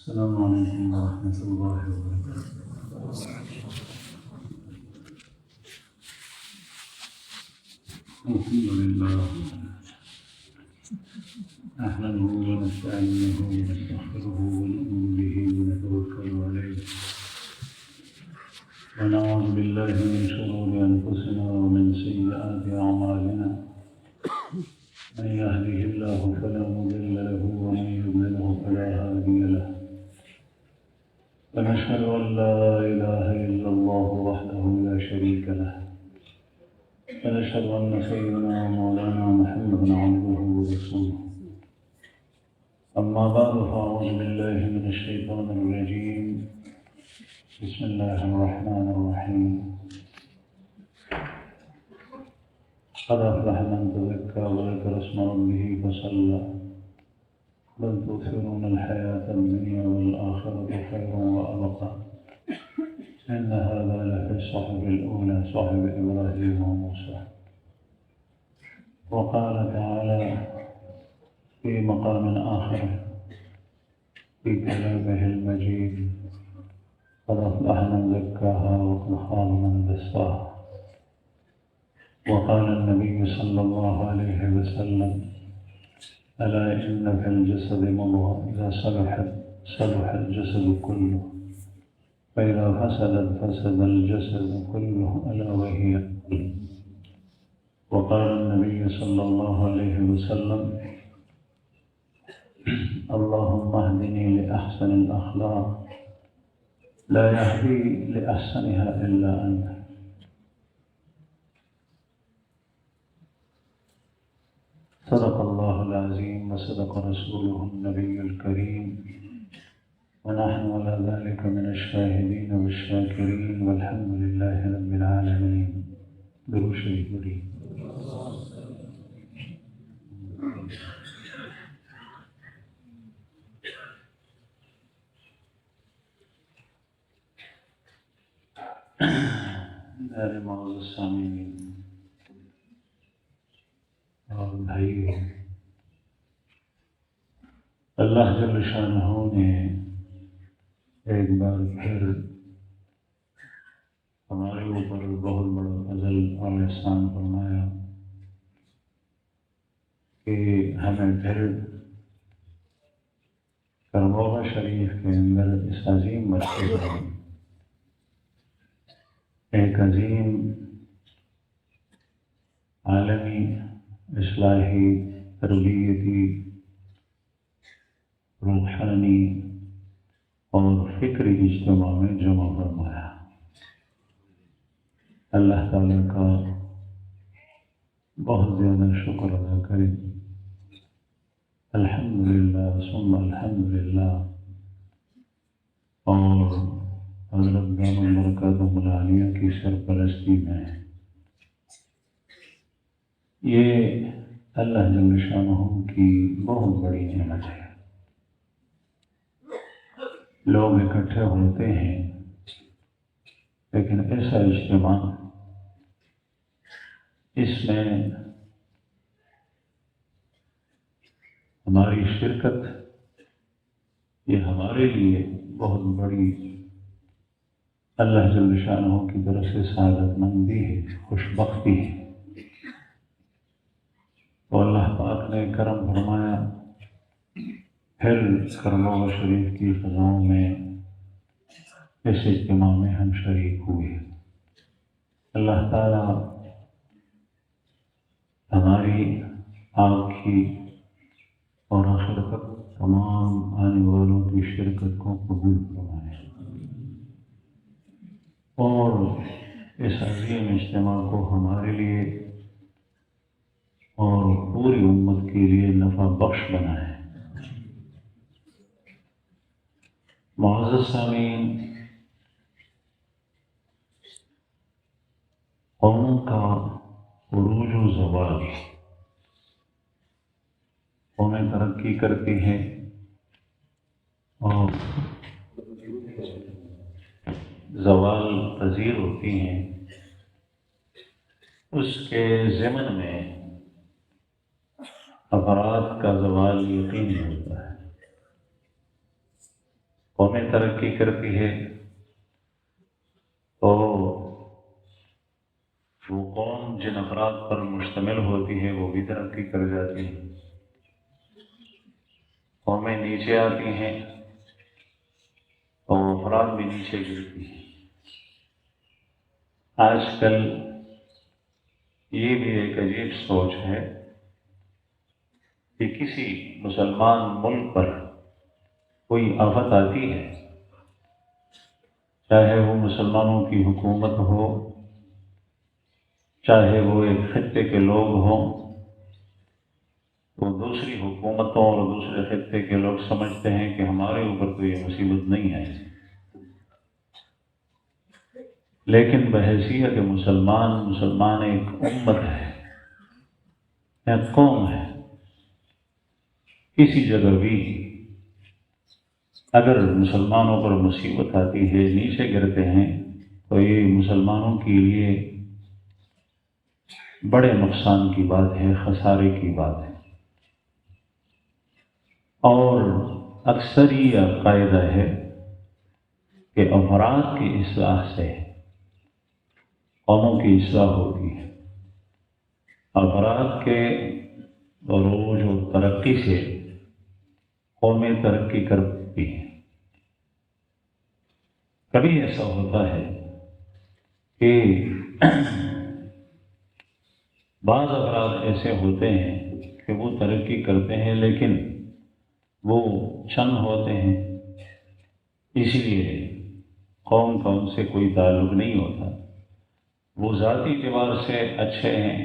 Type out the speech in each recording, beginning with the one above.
السلام علیکم ورحمۃ اللہ وبرکاتہ۔ الحمد للہ نحمده ونستعینه ونستغفره ونؤمن به ونتوکل علیہ ونعوذ باللہ من شرور انفسنا ومن سیئات اعمالنا من يهده الله فلا مضل له ومن يضلله فلا هادي له ونشهد أن لا إله إلا الله وحده لا شريك له ونشهد أن سيدنا ومولانا محمدا عبده ورسوله أما بعد فأعوذ بالله من الشيطان الرجيم بسم الله الرحمن الرحيم قد أفلح من تزكى وذكر اسم ربه فصلى بل تؤثرون الحياة الدنيا والآخرة خير وأبقى إن هذا لفي الصحف الأولى صحف إبراهيم وموسى. وقال تعالى في مقام آخر في كلامه المجيد قد أفلح من زكاها وقد خاب من دساها. وقال النبي صلى الله عليه وسلم ألا إن في الجسد مضغة إذا صلح الجسد كله فإذا فسدت فسد الجسد كله ألا وهي القلب. وقال النبي صلى الله عليه وسلم اللهم اهدني لأحسن الأخلاق لا يهدي لأحسنها إلا أنت. صدق الله العظيم وصدق رسوله النبي الكريم ونحن على ذلك من الشاهدين والشاكرين والحمد لله رب العالمين. درود شریف پڑھیے. میرے معزز سامعین اور بھائیو، اللہ جل شانہ نے ایک بار پھر ہمارے اوپر بہت بڑا فضل اور احسان فرمایا کہ ہمیں پھر کربوغہ شریف کے اندر اس عظیم مسجد میں ایک عظیم عالمی اصلاحی تربیتی روحانی اور فکری اجتماع میں جمع فرمایا. اللہ تعالیٰ کا بہت زیادہ شکر ادا کریں. الحمدللہ ثم الحمدللہ. اور حضرت دامت برکاتہ العالیہ کی سرپرستی میں یہ اللہ جل شانہ کی بہت بڑی نعمت ہے. لوگ اکٹھے ہوتے ہیں لیکن ایسا اجتماع، اس میں ہماری شرکت، یہ ہمارے لیے بہت بڑی اللہ جل شانہ کی طرف سے سعادت مندی ہے، خوش بختی ہے. تو اللہ پاک نے کرم فرمایا، پھر کربوغہ شریف کی فضاؤں میں اس اجتماع میں ہم شریک ہوئے. اللہ تعالیٰ ہماری آپ کی اور آخر تک تمام آنے والوں کی شرکت کو قبول فرمائے اور اس عظیم اجتماع کو ہمارے لیے اور پوری امت کے لیے نفع بخش بنائے. معزز سامعین، قوموں کا عروج و زوال، قومیں ترقی کرتی ہیں اور زوال پذیر ہوتی ہیں. اس کے ضمن میں افراد کا زوال یقینی ہوتا ہے. قومیں ترقی کرتی ہے تو وہ قوم جن افراد پر مشتمل ہوتی ہے وہ بھی ترقی کر جاتی ہے. قومیں نیچے آتی ہیں تو افراد بھی نیچے گرتی ہیں. آج کل یہ بھی ایک عجیب سوچ ہے کہ کسی مسلمان ملک پر کوئی آفت آتی ہے، چاہے وہ مسلمانوں کی حکومت ہو، چاہے وہ ایک خطے کے لوگ ہوں، تو دوسری حکومتوں اور دوسرے خطے کے لوگ سمجھتے ہیں کہ ہمارے اوپر تو یہ مصیبت نہیں آئی، لیکن بحیثیت مسلمان ایک امت ہے، ایک قوم ہے. کسی جگہ بھی اگر مسلمانوں پر مصیبت آتی ہے، نیچے گرتے ہیں، تو یہ مسلمانوں کے لیے بڑے نقصان کی بات ہے، خسارے کی بات ہے. اور اکثر یہ قاعدہ ہے کہ افراد کی اصلاح سے قوموں کی اصلاح ہوتی ہے. افراد کے عروج و ترقی سے قومیں ترقی کرتی ہیں. کبھی ایسا ہوتا ہے کہ بعض افراد ایسے ہوتے ہیں کہ وہ ترقی کرتے ہیں لیکن وہ چند ہوتے ہیں، اس لیے قوم کا ان سے کوئی تعلق نہیں ہوتا. وہ ذاتی اعتبار سے اچھے ہیں،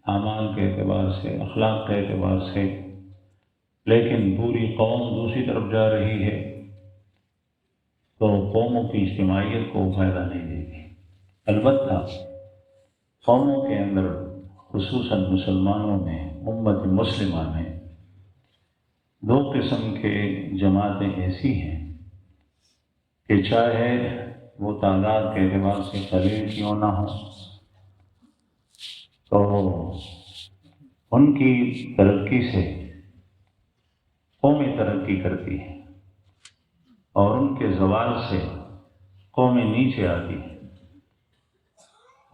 اعمال کے اعتبار سے، اخلاق کے اعتبار سے، لیکن پوری قوم دوسری طرف جا رہی ہے تو قوموں کی اجتماعیت کو فائدہ نہیں دے گی. البتہ قوموں کے اندر خصوصاً مسلمانوں میں، امت مسلمہ میں دو قسم کے جماعتیں ایسی ہیں کہ چاہے وہ تعداد کے اعتبار سے قلیل کیوں نہ ہو، تو ان کی ترقی سے قومیں ترقی کرتی ہیں اور ان کے زوال سے قومیں نیچے آتی ہیں.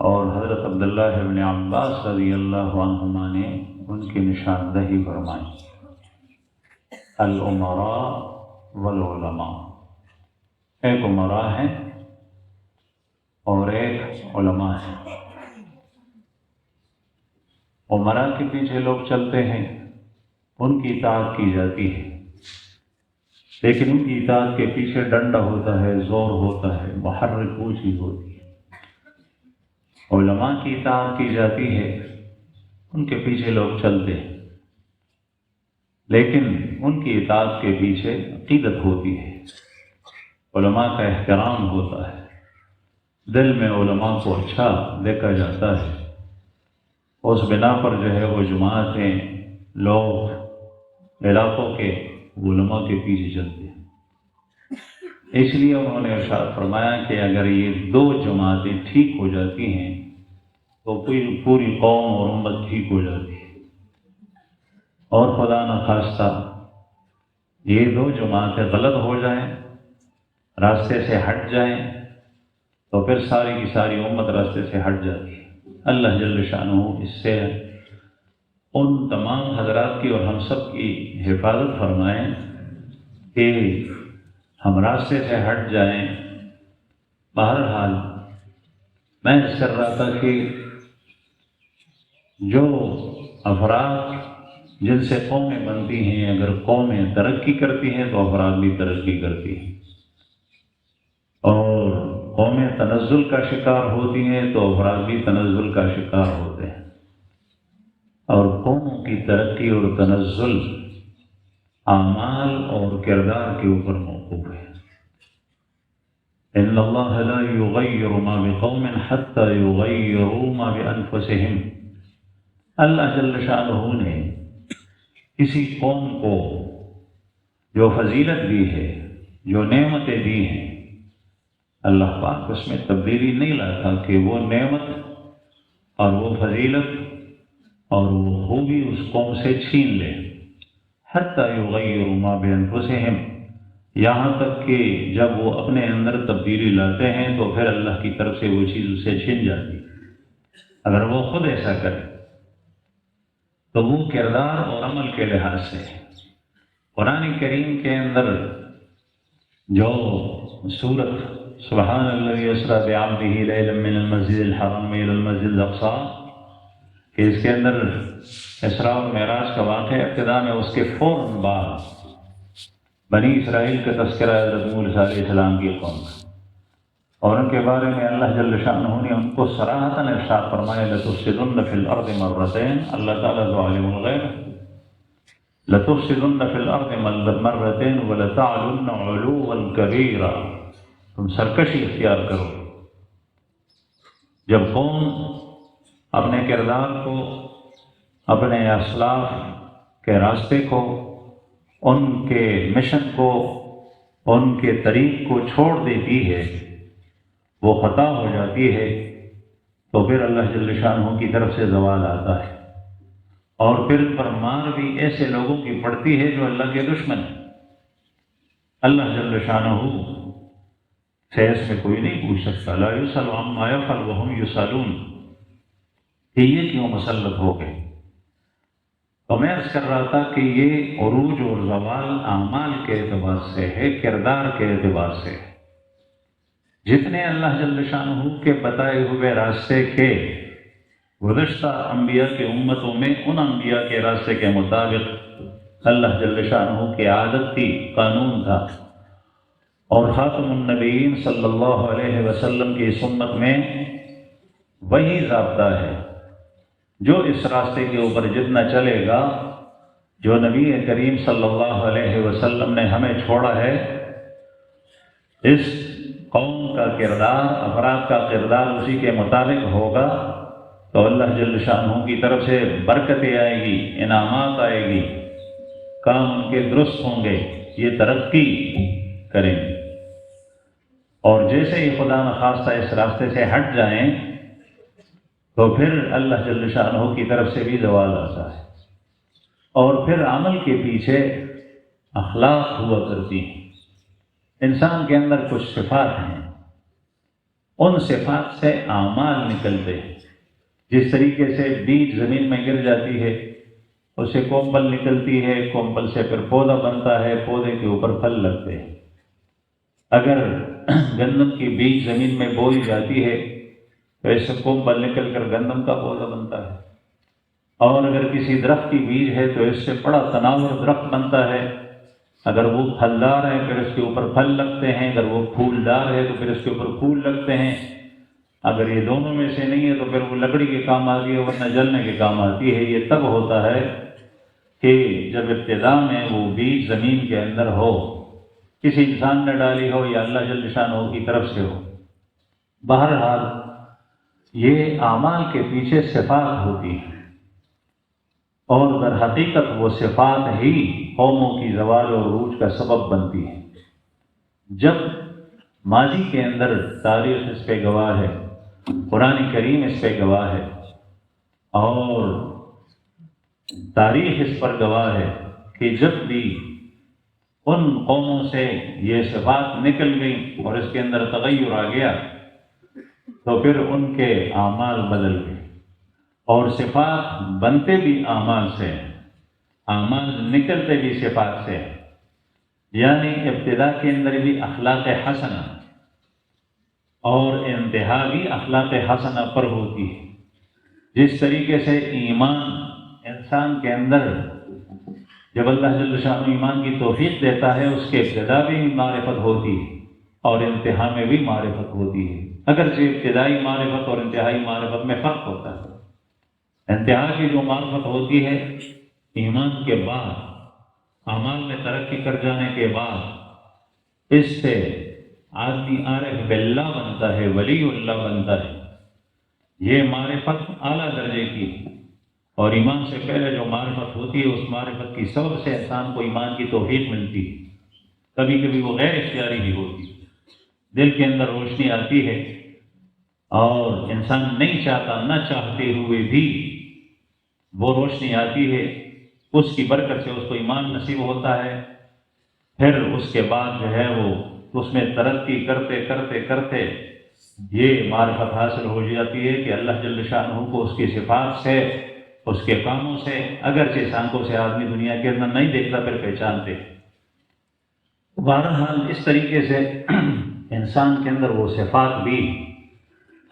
اور حضرت عبداللہ ابن عباس رضی اللہ عنہما نے ان کی نشاندہی فرمائی، الامراء والعلماء، ایک امراء ہیں اور ایک علماء ہیں. امراء کے پیچھے لوگ چلتے ہیں، ان کی اطاعت کی جاتی ہے، لیکن ان کی اطاعت کے پیچھے ڈنڈا ہوتا ہے، زور ہوتا ہے، محرک وہ چیز ہوتی ہے. علماء کی اطاعت کی جاتی ہے، ان کے پیچھے لوگ چلتے ہیں، لیکن ان کی اطاعت کے پیچھے عقیدت ہوتی ہے، علماء کا احترام ہوتا ہے، دل میں علماء کو اچھا دیکھا جاتا ہے. اس بنا پر جو ہے وہ جماعتیں، لوگ علاقوں کے علماء کے پیچھے چلتے ہیں. اس لیے انہوں نے ارشاد فرمایا کہ اگر یہ دو جماعتیں ٹھیک ہو جاتی ہیں تو پوری قوم اور امت ٹھیک ہو جاتی ہے. اور خدا نخواستہ یہ دو جماعتیں غلط ہو جائیں، راستے سے ہٹ جائیں، تو پھر ساری کی ساری امت راستے سے ہٹ جاتی ہے. اللہ جل شانہ اس سے ان تمام حضرات کی اور ہم سب کی حفاظت فرمائیں کہ ہم راستے سے ہٹ جائیں. بہرحال میں اس کر رہا تھا کہ جو افراد جن سے قومیں بنتی ہیں، اگر قومیں ترقی کرتی ہیں تو افراد بھی ترقی کرتی ہیں، اور قومیں تنزل کا شکار ہوتی ہیں تو افراد بھی تنزل کا شکار ہوتے ہیں. اور قوموں کی ترقی اور تنزل اعمال اور کردار کے اوپر موقوف ہے. ان اللہ لا یغیر ما بقوم حتی یغیروا ما بانفسہم. اللہ جل شانہ نے کسی قوم کو جو فضیلت دی ہے، جو نعمتیں دی ہیں، اللہ پاک اس میں تبدیلی نہیں لاتا کہ وہ نعمت اور وہ فضیلت اور وہ خوبی اس قوم سے چھین لے. حتی یغیروا ما بانفسہم، یہاں تک کہ جب وہ اپنے اندر تبدیلی لاتے ہیں تو پھر اللہ کی طرف سے وہ چیز اسے چھن جاتی ہے۔ اگر وہ خود ایسا کرے تو وہ کردار اور عمل کے لحاظ سے قرآن کریم کے اندر جو سورت سبحان الذی اسریٰ بعبدہ لیلا من المسجد الحرام الی المسجد الاقصیٰ، کہ اس کے اندر اسراء و معراج کا واقعہ ابتدا میں اس کے فوراً بعد بنی اسرائیل کا تذکرہ حضرت موسیٰ علیہ السلام کی قوم کا، اور ان کے بارے میں اللہ جل شانہ نے ان کو صراحتاً ارشاد فرمایا لتفسدن فی الارض مرتین، اللہ تعالیٰ جو عالم الغیب ہے، لتفسدن فی الارض مرتین ولتعلن علوا کبیرا، تم سرکشی اختیار کرو۔ جب قوم اپنے کردار کو، اپنے اسلاف کے راستے کو، ان کے مشن کو، ان کے طریق کو چھوڑ دیتی ہے، وہ خطا ہو جاتی ہے، تو پھر اللہ جل شانہ کی طرف سے زوال آتا ہے، اور پھر پر مار بھی ایسے لوگوں کی پڑتی ہے جو اللہ کے دشمن ہیں۔ اللہ جل شانہ سے اس میں کوئی نہیں پوچھ سکتا، لا یسأل عما یفعل وہم یسألون، کہ یہ کیوں مسلط ہو گئے۔ تو میں عرض کر رہا تھا کہ یہ عروج اور زوال اعمال کے اعتبار سے ہے، کردار کے اعتبار سے ہے۔ جتنے اللہ جل شانہ کے بتائے ہوئے راستے کے گزشتہ انبیاء کی امتوں میں ان انبیاء کے راستے کے مطابق اللہ جل شانہ کی عادت تھی، قانون تھا، اور خاتم النبیین صلی اللہ علیہ وسلم کی سنت میں وہی ضابطہ ہے، جو اس راستے کے اوپر جتنا چلے گا، جو نبی کریم صلی اللہ علیہ وسلم نے ہمیں چھوڑا ہے، اس قوم کا کردار، افراد کا کردار اسی کے مطابق ہوگا، تو اللہ جل شانہ کی طرف سے برکتیں آئے گی، انعامات آئے گی، کام ان کے درست ہوں گے، یہ ترقی کریں گے۔ اور جیسے ہی خدا نخواستہ اس راستے سے ہٹ جائیں تو پھر اللہ جل شانہ کی طرف سے بھی زوال آتا ہے، اور پھر عمل کے پیچھے اخلاق ہوا کرتی ہیں۔ انسان کے اندر کچھ صفات ہیں، ان صفات سے اعمال نکلتے ہیں۔ جس طریقے سے بیج زمین میں گر جاتی ہے، اس سے کومبل نکلتی ہے، کومبل سے پھر پودا بنتا ہے، پودے کے اوپر پھل لگتے ہیں۔ اگر گندم کی بیج زمین میں بوئی جاتی ہے تو اس سے کومبل نکل کر گندم کا پودا بنتا ہے، اور اگر کسی درخت کی بیج ہے تو اس سے بڑا تناور درخت بنتا ہے۔ اگر وہ پھلدار ہے پھر اس کے اوپر پھل لگتے ہیں، اگر وہ پھولدار ہے تو پھر اس کے اوپر پھول لگتے ہیں۔ اگر یہ دونوں میں سے نہیں ہے تو پھر وہ لکڑی کے کام آتی ہے، ورنہ جلنے کے کام آتی ہے۔ یہ تب ہوتا ہے کہ جب ابتدا میں وہ بیج زمین کے اندر ہو، کسی انسان نے ڈالی ہو یا اللہ جل شانہ کی طرف سے ہو۔ بہرحال یہ اعمال کے پیچھے صفات ہوتی ہیں، اور در حقیقت وہ صفات ہی قوموں کی زوال اور عروج کا سبب بنتی ہیں۔ جب ماضی کے اندر تاریخ اس پہ گواہ ہے، قرآن کریم اس پہ گواہ ہے، اور تاریخ اس پر گواہ ہے کہ جب بھی ان قوموں سے یہ صفات نکل گئی اور اس کے اندر تغیر آ گیا تو پھر ان کے اعمال بدل گئے، اور صفات بنتے بھی اعمال سے، اعمال نکلتے بھی صفات سے، یعنی ابتدا کے اندر بھی اخلاق حسنہ اور انتہا بھی اخلاق حسنہ پر ہوتی ہے۔ جس طریقے سے ایمان انسان کے اندر جب اللہ جل شانہ ایمان کی توفیق دیتا ہے، اس کے ابتدا بھی معرفت ہوتی ہے اور انتہا میں بھی معرفت ہوتی ہے، اگرچہ ابتدائی معرفت اور انتہائی معرفت میں فرق ہوتا ہے۔ انتہا کی جو معرفت ہوتی ہے ایمان کے بعد، اعمال میں ترقی کر جانے کے بعد، اس سے آدمی عارف باللہ بنتا ہے، ولی اللہ بنتا ہے۔ یہ معرفت اعلیٰ درجے کی، اور ایمان سے پہلے جو معرفت ہوتی ہے اس معرفت کی سبب سے انسان کو ایمان کی توفیق ملتی ہے۔ کبھی کبھی وہ غیر اختیاری بھی ہوتی ہے، دل کے اندر روشنی آتی ہے اور انسان نہیں چاہتا، نہ چاہتے ہوئے بھی وہ روشنی آتی ہے، اس کی برکت سے اس کو ایمان نصیب ہوتا ہے، پھر اس کے بعد جو ہے وہ اس میں ترقی کرتے کرتے کرتے یہ معرفت حاصل ہو جاتی ہے کہ اللہ جل شانہ کو اس کی صفات سے، اس کے کاموں سے، اگرچہ آنکھوں سے آدمی دنیا کے اندر نہیں دیکھتا پھر پہچانتے۔ بہرحال اس طریقے سے انسان کے اندر وہ صفات بھی،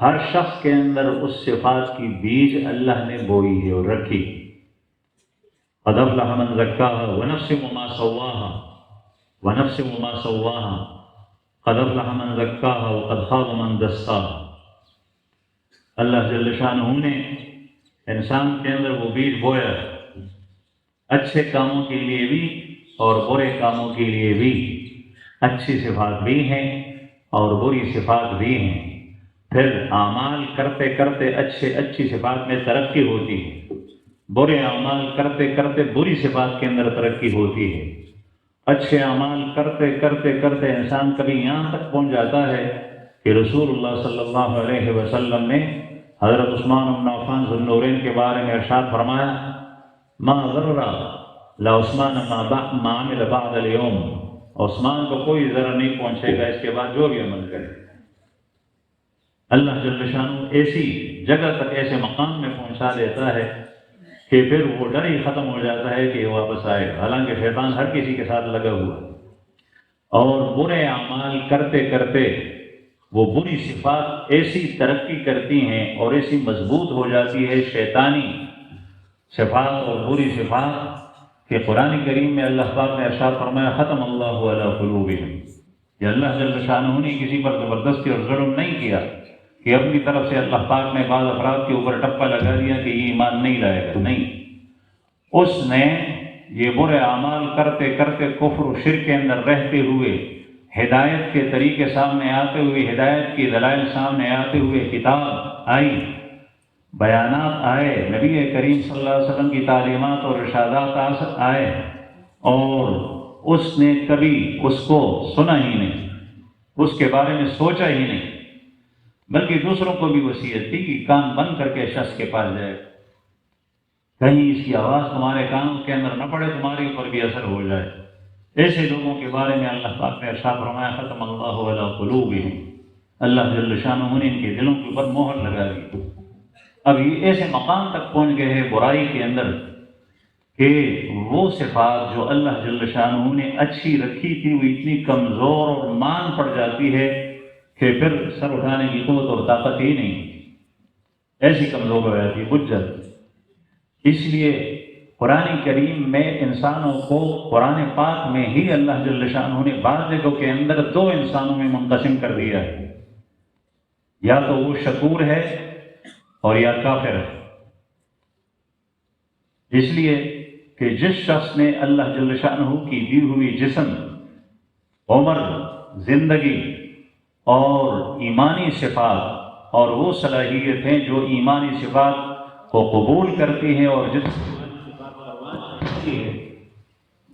ہر شخص کے اندر اس صفات کی بیج اللہ نے بوئی ہے اور رکھی۔ قد افلح من زکاها ونفس وما سواها ونفس وما سواها قد افلح من زکاها وقد خاب من دساها۔ اللہ جل شانہ نے انسان کے اندر وہ بیج بویا، اچھے کاموں کے لیے بھی اور برے کاموں کے لیے بھی۔ اچھی صفات بھی ہیں اور بری صفات بھی ہیں، پھر اعمال کرتے کرتے اچھی صفات میں ترقی ہوتی ہے، برے اعمال کرتے کرتے بری صفات کے اندر ترقی ہوتی ہے۔ اچھے اعمال کرتے کرتے کرتے انسان کبھی یہاں تک پہنچ جاتا ہے کہ رسول اللہ صلی اللہ علیہ وسلم نے حضرت عثمان بن عفان ذو النورین کے بارے میں ارشاد فرمایا، ما ضر لا عثمان ما عمل بعد اليوم، عثمان کو کوئی ضرر نہیں پہنچے گا اس کے بعد جو بھی عمل کرے۔ اللہ جل شانہ ایسی جگہ تک، ایسے مقام میں پہنچا دیتا ہے کہ پھر وہ ڈر ہی ختم ہو جاتا ہے کہ واپس آئے گا، حالانکہ شیطان ہر کسی کے ساتھ لگا ہوا ہے۔ اور برے اعمال کرتے کرتے وہ بری صفات ایسی ترقی کرتی ہیں اور ایسی مضبوط ہو جاتی ہے شیطانی صفات اور بری صفات کہ قرآن کریم میں اللہ پاک نے ارشاد فرمایا، ختم اللہ علی قلوبہم، کہ اللہ جل شانہ نے کسی پر زبردستی اور ظلم نہیں کیا کہ اپنی طرف سے اللہ پاک نے بعض افراد کے اوپر ٹپا لگا دیا کہ یہ ایمان نہیں لائے گا، نہیں، اس نے یہ برے اعمال کرتے کرتے کفر و شرک کے اندر رہتے ہوئے، ہدایت کے طریقے سامنے آتے ہوئے، ہدایت کی دلائل سامنے آتے ہوئے کتاب آئی، بیانات آئے، نبی کریم صلی اللہ علیہ وسلم کی تعلیمات اور ارشادات آئے، اور اس نے کبھی اس کو سنا ہی نہیں، اس کے بارے میں سوچا ہی نہیں، بلکہ دوسروں کو بھی وصیت تھی کہ کان بند کر کے شخص کے پاس جائے، کہیں اس کی آواز تمہارے کانوں کے اندر نہ پڑے، تمہارے اوپر بھی اثر ہو جائے۔ ایسے لوگوں کے بارے میں اللہ پاک نے ارشاد فرمایا، ختم اللہ علی قلوبہم، اللہ جل شانہ نے ان کے دلوں کے اوپر مہر لگا دی۔ اب یہ ایسے مقام تک پہنچ گئے ہیں برائی کے اندر کہ وہ صفات جو اللہ جل شانہ نے اچھی رکھی تھی وہ اتنی کمزور اور مان پڑ جاتی ہے کہ پھر سر اٹھانے کی قوت اور طاقت ہی نہیں، ایسی کمزور ہو جاتی ہے حجت۔ اس لیے قرآن کریم میں انسانوں کو، قرآن پاک میں ہی اللہ جل شانہ نے بعض جگہوں کے اندر دو انسانوں میں منقسم کر دیا ہے، یا تو وہ شکور ہے اور یا کافر ہے۔ اس لیے کہ جس شخص نے اللہ جل شانہ کی دی ہوئی جسم، عمر، زندگی اور ایمانی صفات اور وہ صلاحیتیں جو ایمانی صفات کو قبول کرتی ہیں اور جس ہے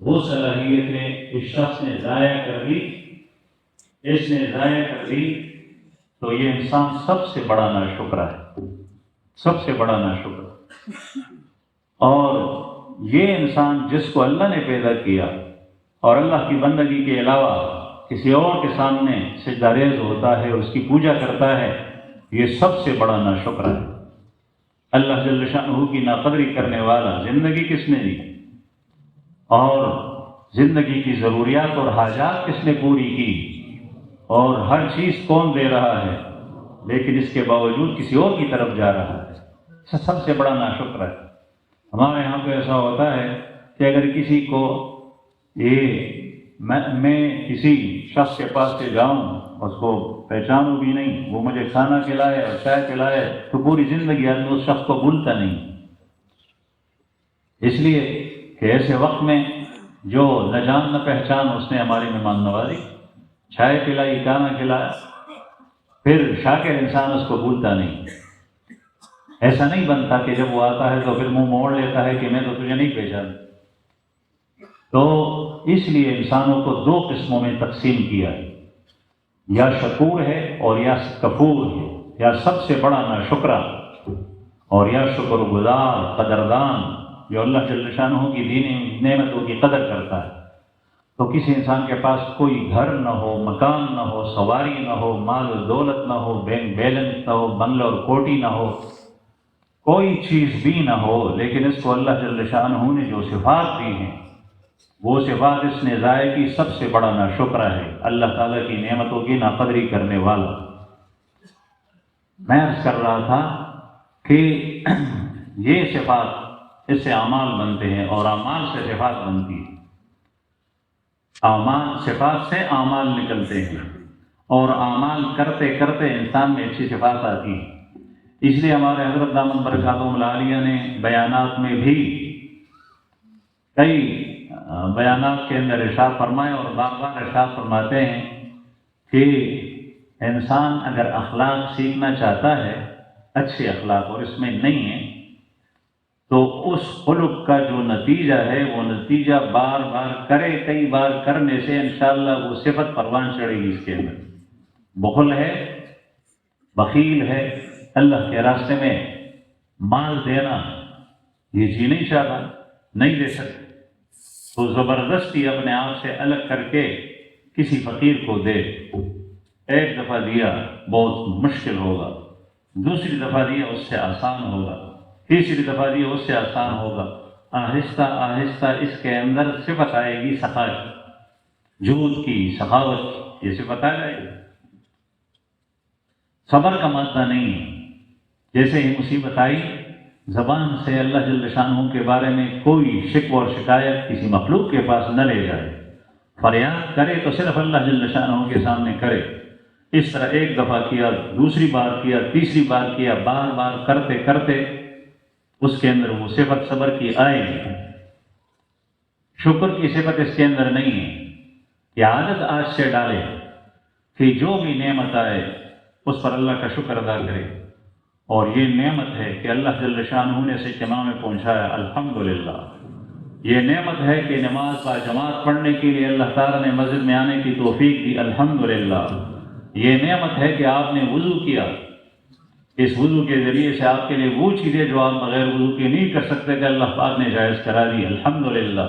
وہ صلاحیتیں اس شخص نے ضائع کر دی، اس نے ضائع کر دی، تو یہ انسان سب سے بڑا ناشکرا ہے، سب سے بڑا ناشکرا۔ اور یہ انسان جس کو اللہ نے پیدا کیا اور اللہ کی بندگی کے علاوہ کسی اور کے سامنے سجدہ ریز ہوتا ہے، اس کی پوجا کرتا ہے، یہ سب سے بڑا ناشکرا ہے۔ اللہ جل شانہ کی ناقدری کرنے والا زندگی کس نے دی اور زندگی کی ضروریات اور حاجات کس نے پوری کی اور ہر چیز کون دے رہا ہے، لیکن اس کے باوجود کسی اور کی طرف جا رہا ہے، سب سے بڑا ناشکر ہے۔ ہمارے یہاں پہ ایسا ہوتا ہے کہ اگر کسی کو میں کسی شخص کے پاس سے جاؤں، اس کو پہچانوں بھی نہیں، وہ مجھے کھانا کھلائے اور چائے پلائے تو پوری زندگی آدمی اس شخص کو بھولتا نہیں، اس لیے کہ ایسے وقت میں جو نہ جان نہ پہچان اس نے ہماری مہمان نوازی، چائے پلائی، کھانا کھلایا، پھر شاکر انسان اس کو بھولتا نہیں۔ ایسا نہیں بنتا کہ جب وہ آتا ہے تو پھر منہ موڑ لیتا ہے کہ میں تو تجھے نہیں پہچانتا۔ تو اس لیے انسانوں کو دو قسموں میں تقسیم کیا ہے، یا شکور ہے اور یا کفور ہے، یا سب سے بڑا ناشکرا اور یا شکر گزار قدردان جو اللہ جل شانہ کی دینی نعمتوں کی قدر کرتا ہے۔ تو کسی انسان کے پاس کوئی گھر نہ ہو، مکان نہ ہو، سواری نہ ہو، مال و دولت نہ ہو، بینک بیلنس نہ ہو، بنگلہ اور کوٹی نہ ہو، کوئی چیز بھی نہ ہو، لیکن اس کو اللہ جل شانہ نے جو صفات دی ہیں وہ صفات اس نے ضائع کی، سب سے بڑا ناشکرہ ہے، اللہ تعالیٰ کی نعمتوں کی ناقدری کرنے والا۔ میں عرض کر رہا تھا کہ یہ صفات، اس سے اعمال بنتے ہیں اور اعمال سے صفات بنتی ہیں، اعمال صفات سے اعمال نکلتے ہیں اور اعمال کرتے کرتے انسان میں اچھی صفات آتی ہیں۔ اس لیے ہمارے حضرت دامت برکاتہم العالیہ نے بیانات میں بھی کئی بیانات کے اندر ارشاد فرمائے اور بار بار ارشاد فرماتے ہیں کہ انسان اگر اخلاق سیکھنا چاہتا ہے، اچھے اخلاق، اور اس میں نہیں ہے، تو اس خلق کا جو نتیجہ ہے وہ نتیجہ بار بار کرے، کئی بار کرنے سے انشاءاللہ وہ صفت پروان چڑھے گی اس کے اندر۔ بخل ہے، بخیل ہے، اللہ کے راستے میں مال دینا یہ جی نہیں چاہتا، نہیں دے سکتا، تو زبردستی اپنے آپ سے الگ کر کے کسی فقیر کو دے۔ ایک دفعہ دیا بہت مشکل ہوگا، دوسری دفعہ دیا اس سے آسان ہوگا، تیسری دفعہ دیا اس سے آسان ہوگا، آہستہ آہستہ اس کے اندر صفت آئے گی سخا کی، جود کی، سخاوت کی، یہ صفت آ جائے گی۔ صبر کا مادہ نہیں ہے، جیسے ہی مصیبت آئی زبان سے اللہ جل شانہ کے بارے میں کوئی شکوہ اور شکایت کسی مخلوق کے پاس نہ لے جائے، فریاد کرے تو صرف اللہ جل شانہ کے سامنے کرے۔ اس طرح ایک دفعہ کیا، دوسری بار کیا، تیسری بار کیا، بار بار کرتے کرتے اس کے اندر وہ صفت صبر کی آئے گی۔ شکر کی صفت اس کے اندر نہیں ہے کہ عادت آج سے ڈالے کہ جو بھی نعمت آئے اس پر اللہ کا شکر ادا کرے، اور یہ نعمت ہے کہ اللہ جل شانہ نے اسے اجتماع میں پہنچایا، الحمدللہ۔ یہ نعمت ہے کہ نماز با جماعت پڑھنے کے لیے اللہ تعالیٰ نے مسجد میں آنے کی توفیق دی، الحمدللہ۔ یہ نعمت ہے کہ آپ نے وضو کیا، اس وضو کے ذریعے سے آپ کے لیے وہ چیزیں جو آپ بغیر وضو کے نہیں کر سکتے کہ اللہ پاک نے جائز کرا دی، الحمدللہ۔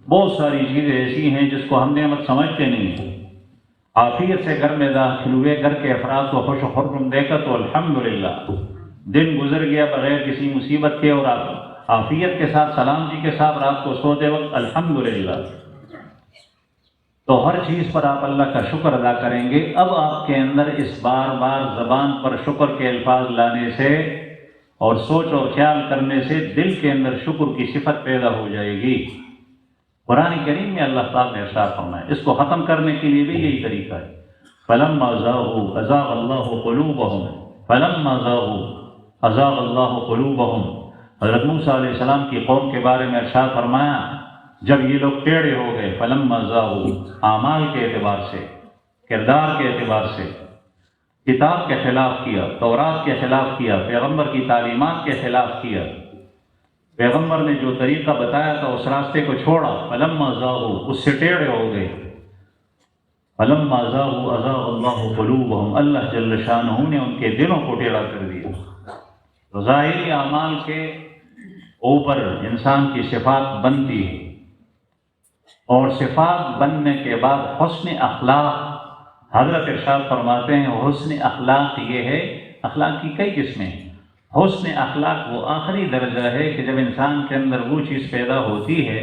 بہت ساری چیزیں ایسی ہیں جس کو ہم نعمت سمجھتے نہیں ہیں۔ عافیت سے گھر میں داخل ہوئے، گھر کے افراد کو خوش و خرم دیکھا تو الحمدللہ۔ دن گزر گیا بغیر کسی مصیبت کے اور آپ عافیت کے ساتھ، سلامتی کے ساتھ رات کو سوتے وقت الحمدللہ۔ تو ہر چیز پر آپ اللہ کا شکر ادا کریں گے۔ اب آپ کے اندر اس بار بار زبان پر شکر کے الفاظ لانے سے اور سوچ اور خیال کرنے سے دل کے اندر شکر کی صفت پیدا ہو جائے گی۔ قرآن کریم میں اللہ تعالیٰ نے ارشاد فرمایا، اس کو ختم کرنے کے لیے بھی یہی طریقہ ہے، فَلَمَّا زَاغُوا أَزَاغَ اللَّهُ قُلُوبَهُمْ فَلَمَّا زَاغُوا أَزَاغَ اللَّهُ قُلُوبَهُمْ۔ حضرت موسیٰ علیہ السلام کی قوم کے بارے میں ارشاد فرمایا، جب یہ لوگ ٹیڑھے ہو گئے، فَلَمَّا زَاغُوا، اعمال کے اعتبار سے، کردار کے اعتبار سے، کتاب کے خلاف کیا، تورات کے خلاف کیا، پیغمبر کی تعلیمات کے خلاف کیا، پیغمبر نے جو طریقہ بتایا تھا اس راستے کو چھوڑا، فلما زاغوا، اس سے ٹیڑھے ہو گئے، فلما زاغوا ازاغ اللہ قلوبہم، اللہ جل شانہ نے ان کے دلوں کو ٹیڑھا کر دیا۔ تو ظاہری اعمال کے اوپر انسان کی صفات بنتی ہے، اور صفات بننے کے بعد حسن اخلاق، حضرت ارشاد فرماتے ہیں حسن اخلاق یہ ہے، اخلاق کی کئی قسمیں ہیں، حسن اخلاق وہ آخری درجہ ہے کہ جب انسان کے اندر وہ چیز پیدا ہوتی ہے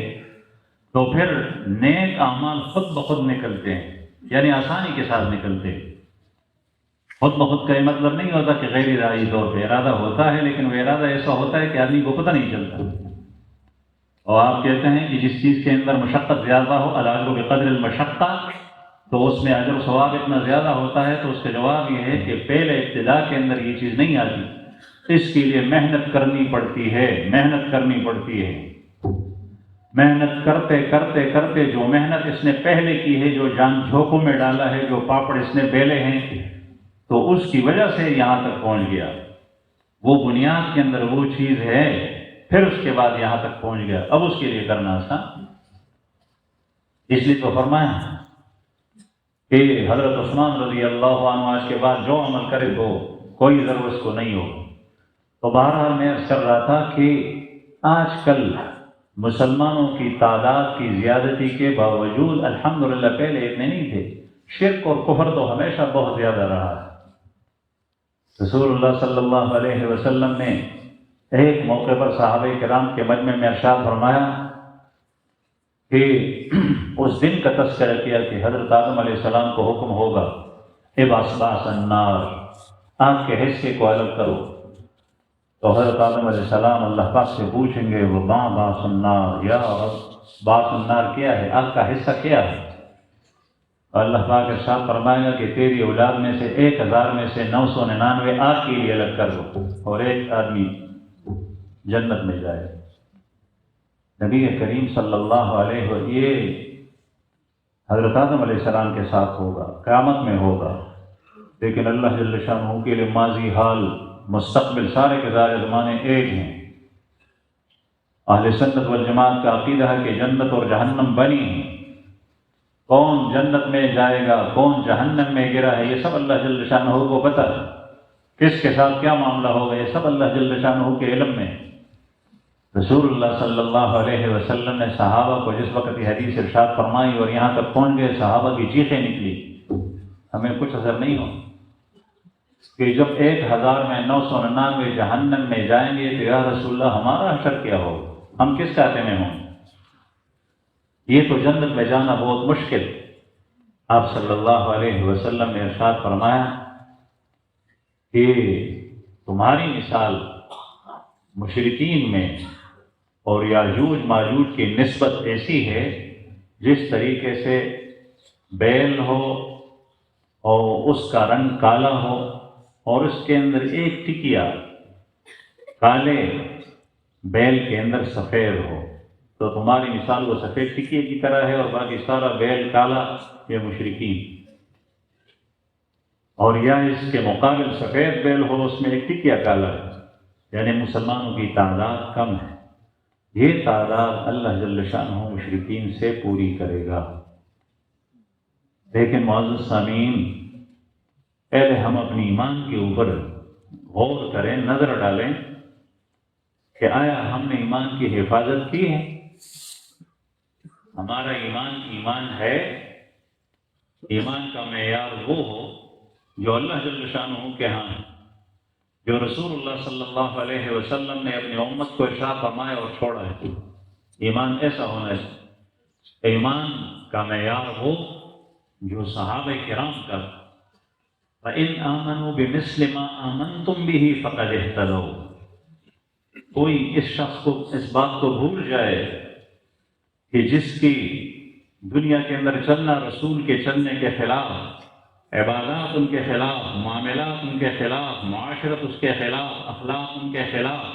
تو پھر نیک اعمال خود بخود نکلتے ہیں، یعنی آسانی کے ساتھ نکلتے ہیں۔ خود بخود کا یہ مطلب نہیں ہوتا کہ غیر ارادی طور پہ ارادہ ہوتا ہے، لیکن وہ ارادہ ایسا ہوتا ہے کہ آدمی کو پتہ نہیں چلتا۔ اور آپ کہتے ہیں کہ جس چیز کے اندر مشقت زیادہ ہو، الاجر بقدر المشقہ، تو اس میں اجر و ثواب اتنا زیادہ ہوتا ہے، تو اس کا جواب یہ ہے کہ پہلے ابتدا کے اندر یہ چیز نہیں آتی، اس کے لیے محنت کرنی پڑتی ہے، محنت کرنی پڑتی ہے۔ محنت کرتے کرتے کرتے جو محنت اس نے پہلے کی ہے، جو جان جھونکوں میں ڈالا ہے، جو پاپڑ اس نے بیلے ہیں، تو اس کی وجہ سے یہاں تک پہنچ گیا۔ وہ بنیاد کے اندر وہ چیز ہے، پھر اس کے بعد یہاں تک پہنچ گیا، اب اس کے لیے کرنا آسان۔ اس لیے تو فرمایا کہ حضرت عثمان رضی اللہ عنہ آج کے بعد جو عمل کرے تو کوئی ضرور اس کو نہیں ہو۔ تو بہرحال میں عرض کر رہا تھا کہ آج کل مسلمانوں کی تعداد کی زیادتی کے باوجود الحمدللہ پہلے اتنے نہیں تھے، شرک اور کفر تو ہمیشہ بہت زیادہ رہا ہے۔ رسول اللہ صلی اللہ علیہ وسلم نے ایک موقع پر صحابہ کرام کے مجمع میں ارشاد فرمایا کہ اس دن کا تذکرہ کیا کہ حضرت آدم علیہ السلام کو حکم ہوگا ابعث النار، آگ کے حصے کو الگ کرو۔ تو حضرت آدم علیہ السلام اللہ پاک سے پوچھیں گے وہ باس النار، یا رب باس النار کیا ہے، آگ کا حصہ کیا ہے؟ اور اللہ پاک ارشاد فرمائے گا کہ تیری اولاد میں سے 1000 میں سے 999 آگ کے لیے الگ کر دو اور ایک آدمی جنت میں جائے۔ نبی کریم صلی اللہ علیہ وسلم یہ حضرت آدم علیہ السلام کے ساتھ ہوگا، قیامت میں ہوگا، لیکن اللہ جل شانہ کے لیے ماضی، حال، مستقبل سارے کے سارے زمانے ایک ہیں۔ اہل سنت والجماعت کا عقیدہ ہے کہ جنت اور جہنم بنی ہیں، کون جنت میں جائے گا کون جہنم میں گرا ہے یہ سب اللہ جل شانہ کو پتہ ہے، کس کے ساتھ کیا معاملہ ہوگا یہ سب اللہ جل شانہ کے علم میں۔ رسول اللہ صلی اللہ علیہ وسلم نے صحابہ کو جس وقت یہ حدیث ارشاد فرمائی اور یہاں تک پہنچ گئے، صحابہ کی چیخیں نکلی، ہمیں کچھ اثر نہیں ہو کہ جب 1000 میں 999 جہنم میں جائیں گے تو یا رسول اللہ ہمارا حشر کیا ہو، ہم کس کاتے میں ہوں؟ یہ تو جنت میں جانا بہت مشکل۔ آپ صلی اللہ علیہ وسلم نے ارشاد فرمایا کہ تمہاری مثال مشرکین میں اور یاجوج ماجوج کی نسبت ایسی ہے جس طریقے سے بیل ہو اور اس کا رنگ کالا ہو اور اس کے اندر ایک ٹکیا کالے بیل کے اندر سفید ہو، تو تمہاری مثال وہ سفید ٹکیے کی طرح ہے اور باقی سارا بیل کالا، یہ مشرکین۔ اور یا اس کے مقابل سفید بیل ہو اس میں ایک ٹکیا کالا ہے، یعنی مسلمانوں کی تعداد کم ہے۔ یہ تعداد اللہ جل شانہ مشرکین سے پوری کرے گا۔ لیکن معزز سامعین، پہلے ہم اپنی ایمان کے اوپر غور کریں، نظر ڈالیں کہ آیا ہم نے ایمان کی حفاظت کی ہے؟ ہمارا ایمان ہے؟ ایمان کا معیار وہ ہو جو اللہ جل شانہ کے ہاں ہے، جو رسول اللہ صلی اللہ علیہ وسلم نے اپنی امت کو ارشاد فرمایا اور چھوڑا ہے۔ ایمان ایسا ہونا ہے، ایمان کا معیار وہ جو صحابہ کرام کا فَإِنْ آمَنُوا بِمِثْلِ مَا آمَنْتُمْ بِهِ فَقَدِ اهْتَدَوْا۔ کوئی اس شخص کو اس بات کو بھول جائے کہ جس کی دنیا کے اندر چلنا رسول کے چلنے کے خلاف، عبادات ان کے خلاف، معاملات ان کے خلاف، معاشرت اس کے خلاف، اخلاق ان کے خلاف،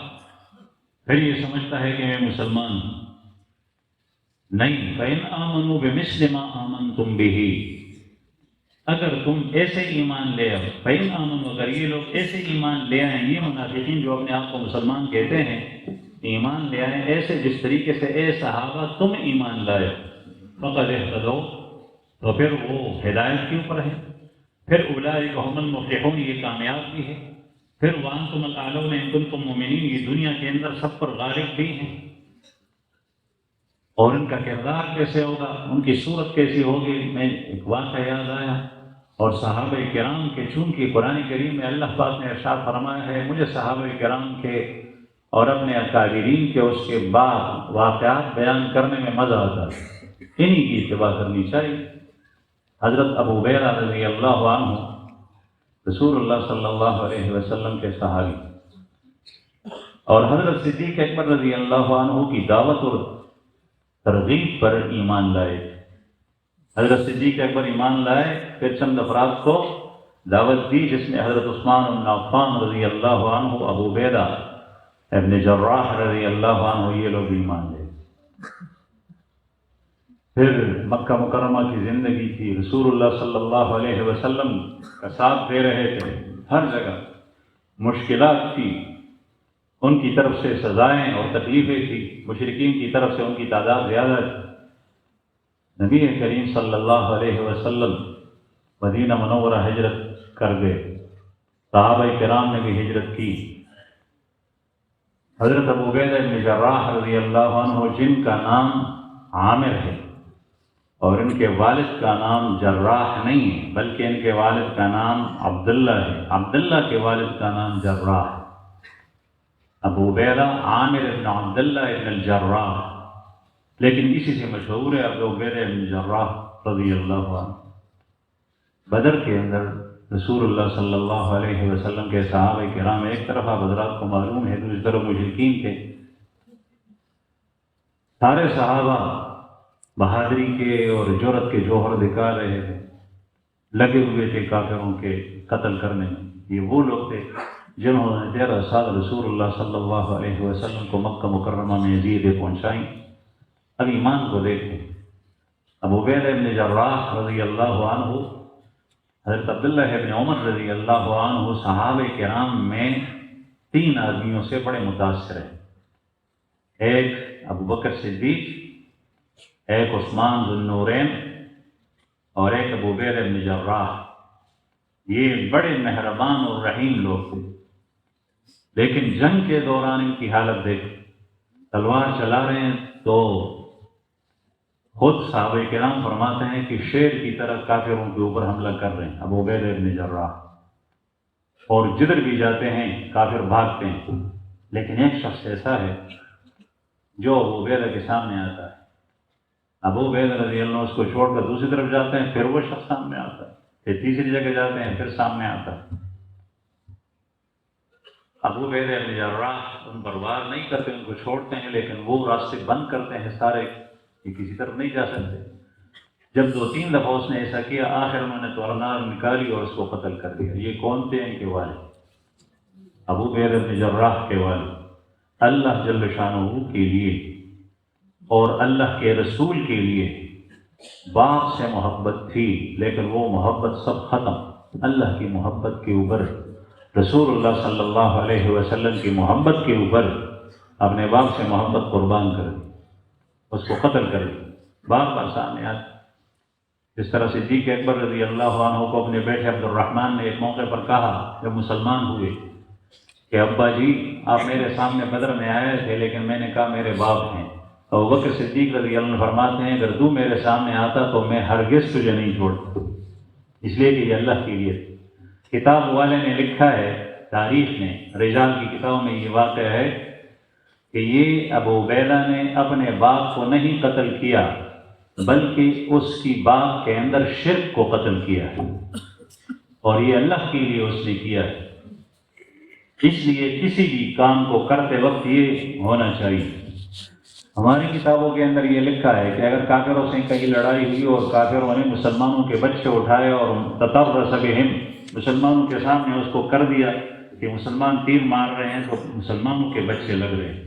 پھر یہ سمجھتا ہے کہ میں مسلمان ہوں۔ نہیں، فَإِنْ آمَنُوا بِمِثْلِ مَا آمَنْتُمْ بِهِ، اگر تم ایسے ایمان لے آؤ، فَإِنْ آمَنُوا، اگر یہ لوگ ایسے ایمان لے آئیں، یہ منافقین جو اپنے آپ کو مسلمان کہتے ہیں، ایمان لے آئیں ایسے جس طریقے سے اے صحابہ تم ایمان لائے، فَقَدِ اهْتَدَوْا، تو پھر وہ ہدایت کے اوپر ہے، پھر اولئک هم المفلحون، یہ کامیاب بھی ہے، پھر وانتم الاعلون ان کنتم مؤمنین، یہ دنیا کے اندر سب پر غالب بھی ہیں۔ اور ان کا کردار کیسے ہوگا، ان کی صورت کیسی ہوگی؟ میں ایک واقعہ یاد آیا، اور صحابہ کرام کے چونکہ قرآن کریم میں اللہ پاک نے ارشاد فرمایا ہے، مجھے صحابہ کرام کے اور اپنے اکابرین کے اس کے بعد واقعات بیان کرنے میں مزہ آتا ہے، انہی کی اتباع کرنی چاہیے۔ حضرت ابو ہریرہ رضی اللہ عنہ رسول اللہ صلی اللہ علیہ وسلم کے صحابی، اور حضرت صدیق اکبر رضی اللہ عنہ کی دعوت اور ترغیب پر ایمان لائے۔ حضرت صدیق اکبر ایمان لائے، پھر چند افراد کو دعوت دی، جس میں حضرت عثمان بن عفان رضی اللہ عنہ، ابو عبیدہ ابن جراح رضی اللہ عنہ، یہ لوگ ایمان لے۔ پھر مکہ مکرمہ کی زندگی تھی، رسول اللہ صلی اللہ علیہ وسلم کا ساتھ دے رہے تھے، ہر جگہ مشکلات تھی، ان کی طرف سے سزائیں اور تکلیفیں تھی، مشرکین کی طرف سے ان کی تعداد زیادہ تھی۔ نبی کریم صلی اللہ علیہ وسلم مدینہ منورہ ہجرت کر گئے، صحابہ کرام نے بھی ہجرت کی، حضرت ابو عبیدہ بن جراح رضی اللہ عنہ جن کا نام عامر ہے اور ان کے والد کا نام جراح نہیں ہے بلکہ ان کے والد کا نام عبداللہ ہے، عبداللہ کے والد کا نام جراح ہے، ابو عبیدہ عامر بن عبداللہ بن الجراح، لیکن اسی سے مشہور ہے ابو عبیدہ بن جراح رضی اللہ عنہ۔ بدر کے اندر رسول اللہ صلی اللہ علیہ وسلم کے صحابہ کرام ایک طرف آپ حضرات کو معلوم ہے، دوسری طرف مشرکین تھے۔ سارے صحابہ بہادری کے اور جرأت کے جوہر دکھا رہے تھے، لگے ہوئے تھے کافروں کے قتل کرنے میں۔ یہ وہ لوگ تھے جنہوں نے 13 سال رسول اللہ صلی اللہ علیہ وسلم کو مکہ مکرمہ میں عزیزیں پہنچائیں۔ اب ایمان کو دیکھیں، ابو عبیدہ بن جراح رضی اللہ عنہ، حضرت عبداللہ بن عمر رضی اللہ عنہ صحابہ کرام میں 3 آدمیوں سے بڑے متاثر ہیں، ایک ابو بکر صدیق، ایک عثمان ذو النورین اور ایک ابو عبیدہ بن جراح۔ یہ بڑے مہربان اور رحیم لوگ تھے، لیکن جنگ کے دوران ان کی حالت دیکھ، تلوار چلا رہے ہیں تو خود صحابہ کرام فرماتے ہیں کہ شیر کی طرح کافروں کے اوپر حملہ کر رہے ہیں ابو عبیدہ بن جراح، اور جدھر بھی جاتے ہیں کافر بھاگتے ہیں، لیکن ایک شخص ایسا ہے جو ابو عبیدہ کے سامنے آتا ہے، ابو عبیدہ رضی اللہ عنہ اس کو چھوڑ کر دوسری طرف جاتے ہیں، پھر وہ شخص سامنے آتا ہے، پھر تیسری جگہ جاتے ہیں، پھر سامنے آتا ہے۔ ابو عبیدہ بن جراح ان پر وار نہیں کرتے، ان کو چھوڑتے ہیں، لیکن وہ راستے بند کرتے ہیں سارے، یہ کسی طرف نہیں جا سکتے۔ جب 2-3 دفعہ اس نے ایسا کیا، آخر انہوں نے تورنار نکالی اور اس کو قتل کر دیا۔ یہ کون تھے؟ ان کے والد، ابو عبیدہ بن جراح کے والد۔ اللہ جل شانہ کے لیے اور اللہ کے رسول کے لیے باپ سے محبت تھی، لیکن وہ محبت سب ختم۔ اللہ کی محبت کے اوپر، رسول اللہ صلی اللہ علیہ وسلم کی محبت کے اوپر اپنے باپ سے محبت قربان کر دی، اس کو قتل کر دی۔ باپ بار سامنے آتا، اس طرح صدیق اکبر رضی اللہ عنہ کو اپنے بیٹے عبد الرحمن نے ایک موقع پر کہا جب مسلمان ہوئے کہ ابا جی آپ میرے سامنے بدر میں آئے تھے، لیکن میں نے کہا میرے باپ ہیں۔ ابو بکر صدیق رضی اللہ عنہ فرماتے ہیں اگر تو میرے سامنے آتا تو میں ہرگز تجھے نہیں چھوڑتا، اس لیے کہ یہ اللہ کے لیے تھا۔ کتاب والے نے لکھا ہے، تاریخ میں، رجال کی کتابوں میں یہ واقعہ ہے کہ یہ ابو عبیدہ نے اپنے باپ کو نہیں قتل کیا، بلکہ اس کی باپ کے اندر شرک کو قتل کیا ہے، اور یہ اللہ کے لیے اس نے کیا ہے۔ اس لیے کسی بھی کام کو کرتے وقت یہ ہونا چاہیے۔ ہماری کتابوں کے اندر یہ لکھا ہے کہ اگر کافروں سے کہیں لڑائی ہوئی اور کافروں نے مسلمانوں کے بچے اٹھائے اور تطرس بہم، مسلمانوں کے سامنے اس کو کر دیا کہ مسلمان تیر مار رہے ہیں تو مسلمانوں کے بچے لگ رہے ہیں،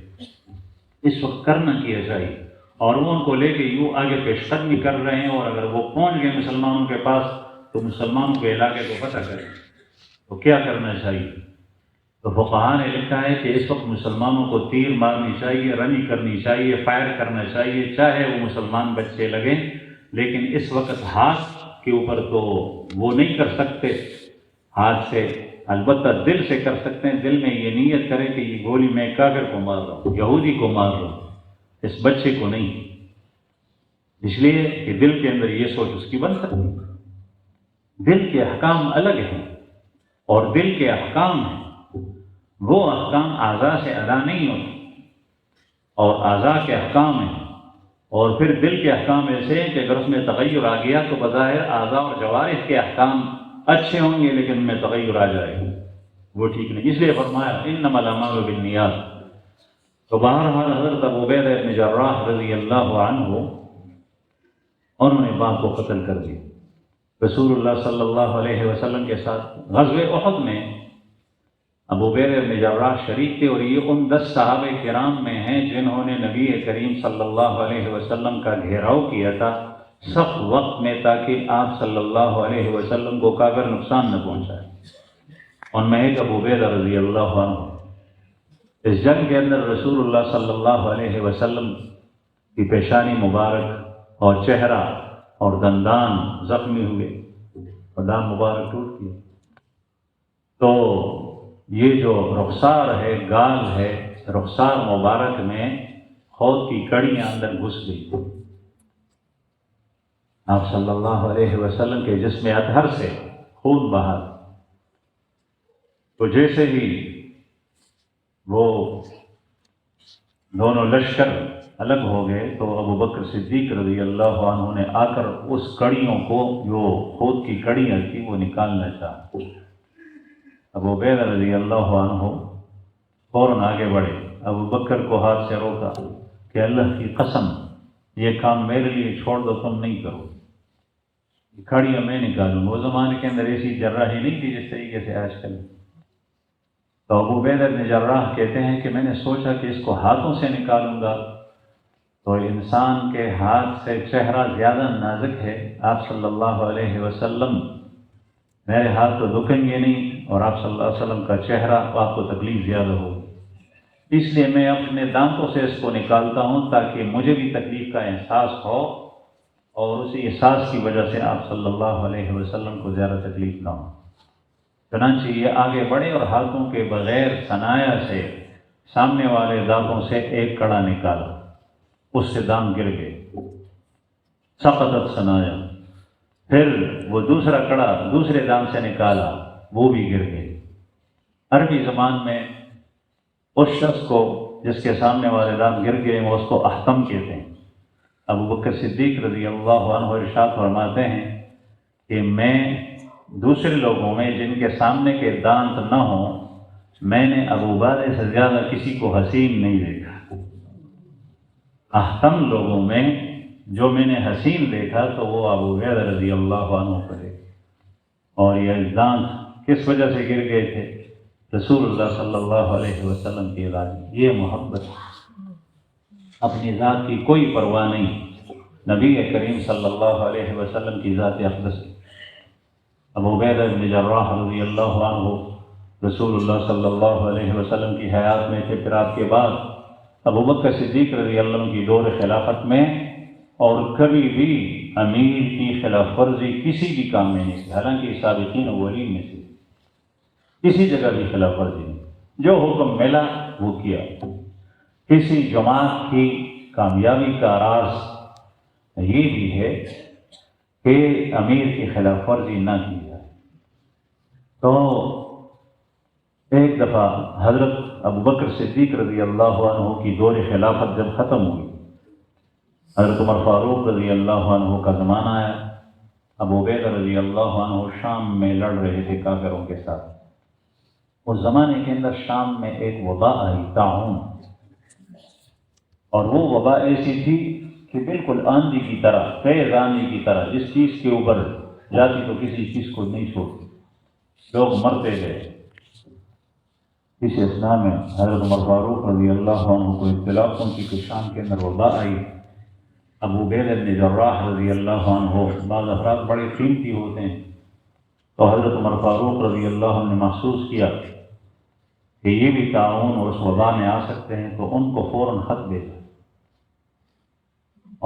اس وقت کرنا کیا چاہیے، اور وہ ان کو لے کے یوں آگے پیش قدمی کر رہے ہیں، اور اگر وہ پہنچ گئے مسلمانوں کے پاس تو مسلمانوں کے علاقے کو فتح کریں تو کیا کرنا چاہیے؟ تو فقہاء نے لکھا ہے کہ اس وقت مسلمانوں کو تیر مارنی چاہیے، رمی کرنی چاہیے، فائر کرنا چاہیے، چاہے وہ مسلمان بچے لگیں، لیکن اس وقت ہاتھ کے اوپر تو وہ نہیں کر سکتے ہاتھ سے، البتہ دل سے کر سکتے ہیں۔ دل میں یہ نیت کریں کہ یہ گولی میں کافر کو مار رہا ہوں، یہودی کو مار رہا ہوں، اس بچے کو نہیں، اس لیے کہ دل کے اندر یہ سوچ اس کی بن سکتی ہے۔ دل کے احکام الگ ہیں، اور دل کے احکام ہیں وہ احکام اعضاء سے ادا نہیں ہوتے، اور اعضاء کے احکام ہیں، اور پھر دل کے احکام ایسے ہیں کہ اگر اس میں تغیر آ گیا تو بظاہر اعضاء اور جوارح کے احکام اچھے ہوں گے، لیکن ان میں تغیر آ جائے گا، وہ ٹھیک نہیں۔ اس لیے فرمایا انما الاعمال بالنیات۔ تو بہرحال حضرت ابو عبیدہ بن جراح رضی اللہ عنہ انہوں نے باپ کو قتل کر دیا۔ رسول اللہ صلی اللہ علیہ وسلم کے ساتھ غزوہ احد میں ابو عبیدہ بن جراح شریک تھے، اور یہ ان 10 صحابہ کرام میں ہیں جنہوں نے نبی کریم صلی اللہ علیہ وسلم کا گھیراؤ کیا تھا سخت وقت میں، تاکہ آپ صلی اللہ علیہ وسلم کو کافر نقصان نہ پہنچائے۔ ان میں ایک ابو عبیدہ رضی اللہ عنہ۔ اس جنگ کے اندر رسول اللہ صلی اللہ علیہ وسلم کی پیشانی مبارک اور چہرہ اور دندان زخمی ہوئے اور دان مبارک ٹوٹ گئے۔ تو یہ جو رخسار ہے، گال ہے، رخسار مبارک میں خود کی کڑیاں اندر گھس گئی. آپ صلی اللہ علیہ وسلم کے جسم اطہر سے خون بہا. تو جیسے ہی وہ دونوں لشکر الگ ہو گئے تو ابو بکر صدیق رضی اللہ عنہ نے آ کر اس کڑیوں کو جو خود کی کڑیاں تھی وہ نکالنا چاہا. ابو عبیدہ رضی اللہ عنہ فوراً آگے بڑھے، ابو بکر کو ہاتھ سے روکا کہ اللہ کی قسم یہ کام میرے لیے چھوڑ دو، تم نہیں کرو، کھڑیاں میں نکالوں. وہ زمانے کے اندر ایسی جراحی نہیں تھی جس طریقے سے آج کل. تو ابو عبیدہ بن جراح کہتے ہیں کہ میں نے سوچا کہ اس کو ہاتھوں سے نکالوں گا تو انسان کے ہاتھ سے چہرہ زیادہ نازک ہے. آپ صلی اللہ علیہ وسلم میرے ہاتھ تو دکھیں گے نہیں اور آپ صلی اللہ علیہ وسلم کا چہرہ آپ کو تکلیف زیادہ ہو، اس لیے میں اپنے دانتوں سے اس کو نکالتا ہوں تاکہ مجھے بھی تکلیف کا احساس ہو اور اسی احساس کی وجہ سے آپ صلی اللہ علیہ وسلم کو زیادہ تکلیف نہ ہو. چنانچہ یہ آگے بڑھے اور ہاتھوں کے بغیر ثنایا سے سامنے والے دانتوں سے ایک کڑا نکالا، اس سے دانت گر گئے، سقطت ثنایا. پھر وہ دوسرا کڑا دوسرے دانت سے نکالا، وہ بھی گر گئے. عربی زبان میں اس شخص کو جس کے سامنے والے دانت گر گئے وہ اس کو احتم کہتے ہیں. ابو بکر صدیق رضی اللہ عنہ ارشاد فرماتے ہیں کہ میں دوسرے لوگوں میں جن کے سامنے کے دانت نہ ہوں، میں نے ابو عبیدہ سے زیادہ کسی کو حسین نہیں دیکھا. احتم لوگوں میں جو میں نے حسین دیکھا تو وہ ابو عبیدہ رضی اللہ عنہ کرے. اور یہ دانت کس وجہ سے گر گئے تھے؟ رسول اللہ صلی اللہ علیہ وسلم کی ذات. یہ محبت، اپنی ذات کی کوئی پرواہ نہیں، نبی کریم صلی اللہ علیہ وسلم کی ذات اقدس. ابو عبیدہ بن جراح رضی اللہ عنہ رسول اللہ صلی اللہ علیہ وسلم کی حیات میں تھے. پھر آپ کے بعد ابو بکر صدیق رضی اللہ عنہ کی دور خلافت میں اور کبھی بھی امیر کی خلاف ورزی کسی بھی کام میں نہیں تھی، حالانکہ سابقین اولین میں سے کسی جگہ بھی خلاف ورزی نہیں. جو حکم ملا وہ کیا. کسی جماعت کی کامیابی کا راز یہ بھی ہے کہ امیر کی خلاف ورزی نہ کی جائے. تو ایک دفعہ حضرت ابو بکر صدیق رضی اللہ عنہ کی دور خلافت جب ختم ہوئی، حضرت عمر فاروق رضی اللہ عنہ کا زمانہ آیا. ابو عبیدہ رضی اللہ عنہ شام میں لڑ رہے تھے کافروں کے ساتھ. اس زمانے کے اندر شام میں ایک وبا آئی، طاعون، اور وہ وبا ایسی تھی کہ بالکل آندھی کی طرح، تیز آندھی کی طرح، جس چیز کے اوپر جاتی تو کسی چیز کو نہیں چھوڑتی، لوگ مرتے گئے. اس اثناء میں حضرت عمر فاروق رضی اللہ عنہ کو اطلاع پہنچی کہ شام کے اندر وبا آئی. ابو عبیدہ بن جراح رضی اللہ عنہ، بعض افراد بڑے قیمتی ہوتے ہیں، تو حضرت عمر فاروق رضی اللہ عنہ نے محسوس کیا کہ یہ بھی طاعون اور اس وبا میں آ سکتے ہیں، تو ان کو فوراً خط بھیجا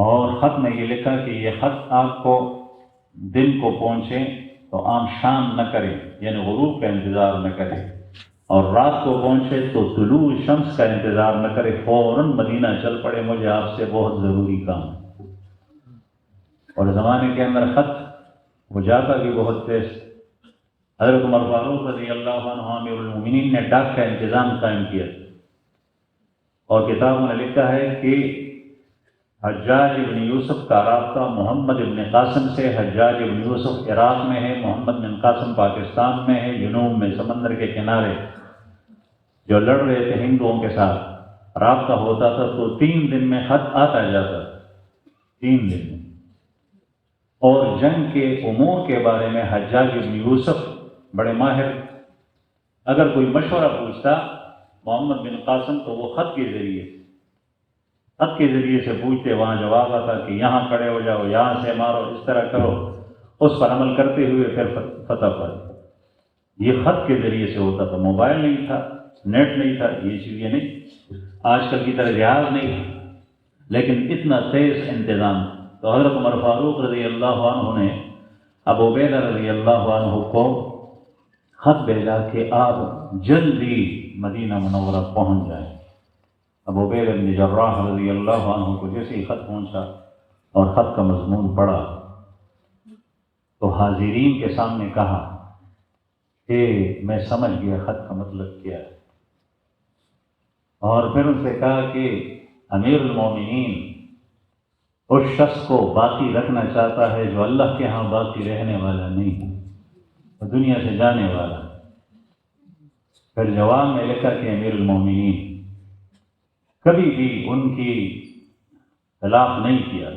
اور خط میں یہ لکھا کہ یہ خط آپ کو دن کو پہنچے تو عام شام نہ کریں، یعنی غروب کا انتظار نہ کریں، اور رات کو پہنچے تو طلوع شمس کا انتظار نہ کرے، فوراً مدینہ چل پڑے، مجھے آپ سے بہت ضروری کام ہے. اور زمانے کے اندر خط وہ جاتا بھی بہت تیز. حضرت عمر فاروق رضی اللہ عنہ امیر المومنین نے ڈاک کا انتظام قائم کیا، اور کتابوں نے لکھا ہے کہ حجاج ابن یوسف کا رابطہ محمد ابن قاسم سے. حجاج ابن یوسف عراق میں ہے، محمد بن قاسم پاکستان میں ہے، جنوب میں سمندر کے کنارے جو لڑ رہے تھے ہندوؤں کے ساتھ. رابطہ ہوتا تھا تو 3 دن میں خط آتا جاتا، 3 دن میں. اور جنگ کے امور کے بارے میں حجاج ابن یوسف بڑے ماہر، اگر کوئی مشورہ پوچھتا محمد بن قاسم تو وہ خط کے ذریعے سے پوچھتے، وہاں جواب آتا کہ یہاں کھڑے ہو جاؤ، یہاں سے مارو، اس طرح کرو، اس پر عمل کرتے ہوئے پھر فتح پائی. یہ خط کے ذریعے سے ہوتا تھا. موبائل نہیں تھا، نیٹ نہیں تھا، یہ چیزیں نہیں، آج کل کی طرح جہاز نہیں تھا، لیکن اتنا تیز انتظام. تو حضرت عمر فاروق رضی اللہ عنہ نے ابو عبیدہ رضی اللہ عنہ کو خط بھیجا کہ آپ جلدی مدینہ منورہ پہنچ جائیں. ابو عبیدہ بن جراح رضی اللہ عنہ کو جیسے ہی خط پہنچا اور خط کا مضمون پڑھا تو حاضرین کے سامنے کہا کہ میں سمجھ گیا خط کا مطلب کیا ہے، اور پھر ان سے کہا کہ امیر المومنین اس شخص کو باقی رکھنا چاہتا ہے جو اللہ کے ہاں باقی رہنے والا نہیں ہے، وہ دنیا سے جانے والا۔ پھر جواب میں لکھا کہ امیر المومنین کبھی بھی ان کی خلاف نہیں کیا،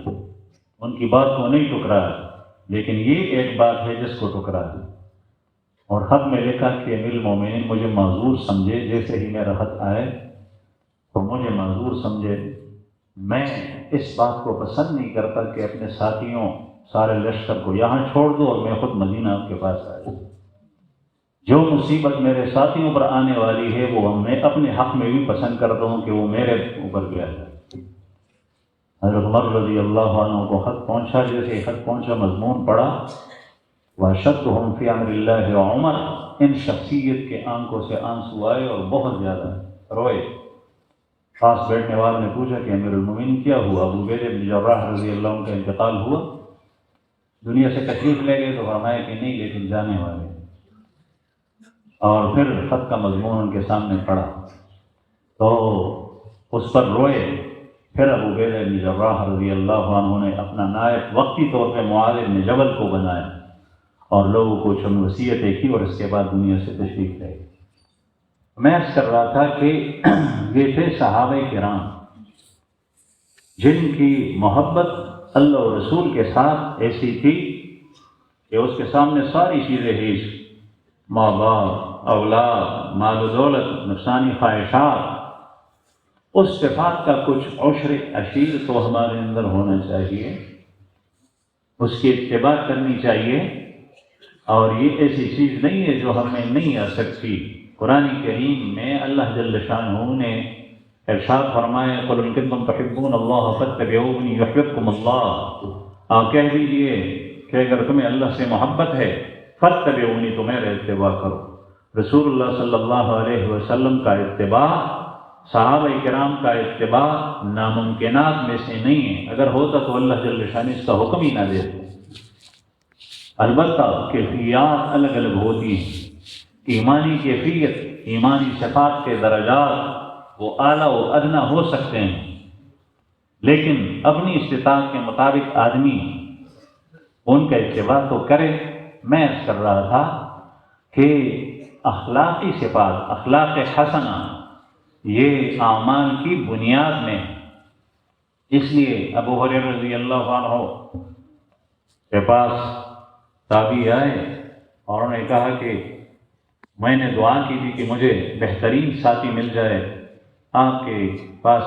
ان کی بات کو نہیں ٹکرایا، لیکن یہ ایک بات ہے جس کو ٹکرا دی۔ اور خط میں لکھا کہ امیر المومنین مجھے معذور سمجھے، جیسے ہی میرا خط آئے تو مجھے معذور سمجھے، میں اس بات کو پسند نہیں کرتا کہ اپنے ساتھیوں سارے لشکر کو یہاں چھوڑ دو اور میں خود مدینہ آپ کے پاس آ جاؤں۔ جو مصیبت میرے ساتھیوں پر آنے والی ہے وہ میں اپنے حق میں بھی پسند کرتا ہوں کہ وہ میرے اوپر بھی آ جائے۔ حضرت عمر رضی اللہ عنہ کو خط پہنچا، جیسے خط پہنچا مضمون پڑھا وَأَشَدُّهُمْ فِي أَمْرِ اللَّهِ عمر، ان شخصیت کے آنکھوں سے آنسو آئے اور بہت زیادہ روئے۔ پاس بیٹھنے والے نے پوچھا کہ امیر المومنین کیا ہوا؟ ابو عبیدہ بن جراح رضی اللہ عنہ کا انتقال ہوا، دنیا سے تشریف لے گئے؟ تو فرمایا کہ نہیں، لیکن جانے والے۔ اور پھر خط کا مضمون ان کے سامنے پڑھا تو اس پر روئے۔ پھر ابو عبیدہ بن جراح رضی اللہ عنہ نے اپنا نائب وقتی طور پہ معاذ بن جبل کو بنایا اور لوگوں کو چند وصیتیں کی، اور اس کے بعد دنیا سے تشریف لے گئے۔ میں عرض کر رہا تھا کہ یہ تھے صحابہ کرام جن کی محبت اللہ و رسول کے ساتھ ایسی تھی کہ اس کے سامنے ساری چیزیں ہیچ، ماں باپ، اولاد، مال و دولت، نفسانی خواہشات، اس صفات کا کچھ عشر عشیر تو ہمارے اندر ہونا چاہیے، اس کی اتباع کرنی چاہیے، اور یہ ایسی چیز نہیں ہے جو ہمیں نہیں آ سکتی۔ قرآن کریم میں اللہ جل شانہ نے ارشاد فرمایا قُلْ إِن كُنتُمْ تُحِبُّونَ اللَّهَ فَاتَّبِعُونِي يُحْبِبْكُمُ اللَّهُ، آپ کہہ دیجئے کہ اگر تمہیں اللہ سے محبت ہے فَاتَّبِعُونِی، تو میرا اتباع کرو۔ رسول اللہ صلی اللہ علیہ وسلم کا اتباع، صحابہ کرام کا اتباع ناممکنات میں سے نہیں ہے، اگر ہوتا تو اللہ جل شانہ اس کا حکم ہی نہ دیتے۔ البتہ کیفیات الگ الگ ہوتی ہیں، ایمانی کیفیت، ایمانی صفات کے درجات وہ اعلیٰ و ادنیٰ ہو سکتے ہیں، لیکن اپنی استطاعت کے مطابق آدمی ان کا اتباع تو کرے۔ میں عرض کر رہا تھا کہ اخلاقی صفات، اخلاق حسنہ، یہ اعمال کی بنیاد میں، اس لیے ابو ہریرہ رضی اللہ عنہ کے پاس تابعی آئے اور انہوں نے کہا کہ میں نے دعا کی تھی کہ مجھے بہترین ساتھی مل جائے، آپ کے پاس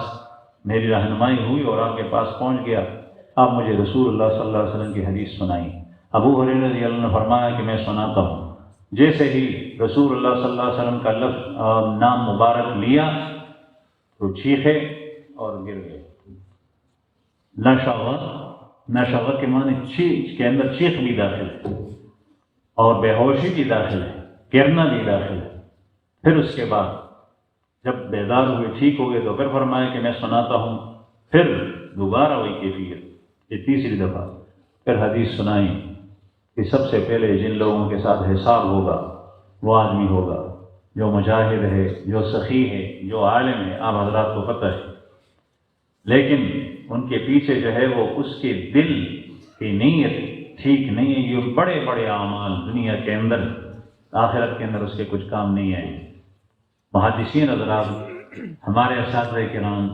میری رہنمائی ہوئی اور آپ کے پاس پہنچ گیا، آپ مجھے رسول اللہ صلی اللہ علیہ وسلم کی حدیث سنائیں۔ ابو ہریرہ رضی اللہ عنہ نے فرمایا کہ میں سناتا ہوں۔ جیسے ہی رسول اللہ صلی اللہ علیہ وسلم کا لفظ نام مبارک لیا تو چیخے اور گر گئے۔ نشغ کے معنی چیخ کے اندر چیخ بھی داخل ہے اور بے ہوشی بھی داخل ہے، گرنا بھی داخل ہے۔ پھر اس کے بعد جب بیدار ہوئے، ٹھیک ہو گئے، تو پھر فرمایا کہ میں سناتا ہوں۔ پھر دوبارہ وہی کیفیت، یہ تیسری دفعہ پھر حدیث سنائی کہ سب سے پہلے جن لوگوں کے ساتھ حساب ہوگا وہ آدمی ہوگا جو مجاہد ہے، جو سخی ہے، جو عالم ہے، آپ حضرات کو پتہ ہے، لیکن ان کے پیچھے جو ہے وہ اس کے دل کی نیت ٹھیک نہیں ہے۔ یہ بڑے بڑے اعمال دنیا کے اندر، آخرت کے اندر اس کے کچھ کام نہیں آئیں۔ محدثین حضرات، ہمارے اساتذہ کرام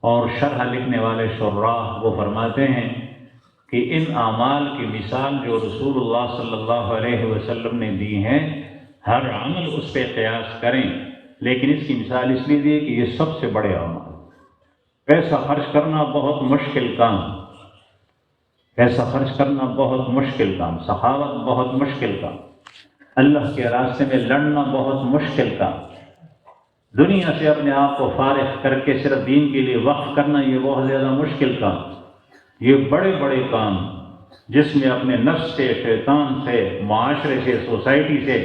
اور شرح لکھنے والے شراح وہ فرماتے ہیں کہ ان اعمال کی مثال جو رسول اللہ صلی اللہ علیہ وسلم نے دی ہیں، ہر عمل اس پہ قیاس کریں، لیکن اس کی مثال اس لیے دی کہ یہ سب سے بڑے اعمال۔ پیسہ خرچ کرنا بہت مشکل کام، پیسہ خرچ کرنا بہت مشکل کام، سخاوت بہت مشکل کام، اللہ کے راستے میں لڑنا بہت مشکل کام، دنیا سے اپنے آپ کو فارغ کر کے صرف دین کے لیے وقف کرنا یہ بہت زیادہ مشکل کام۔ یہ بڑے بڑے کام جس میں اپنے نفس سے، شیطان سے، معاشرے سے، سوسائٹی سے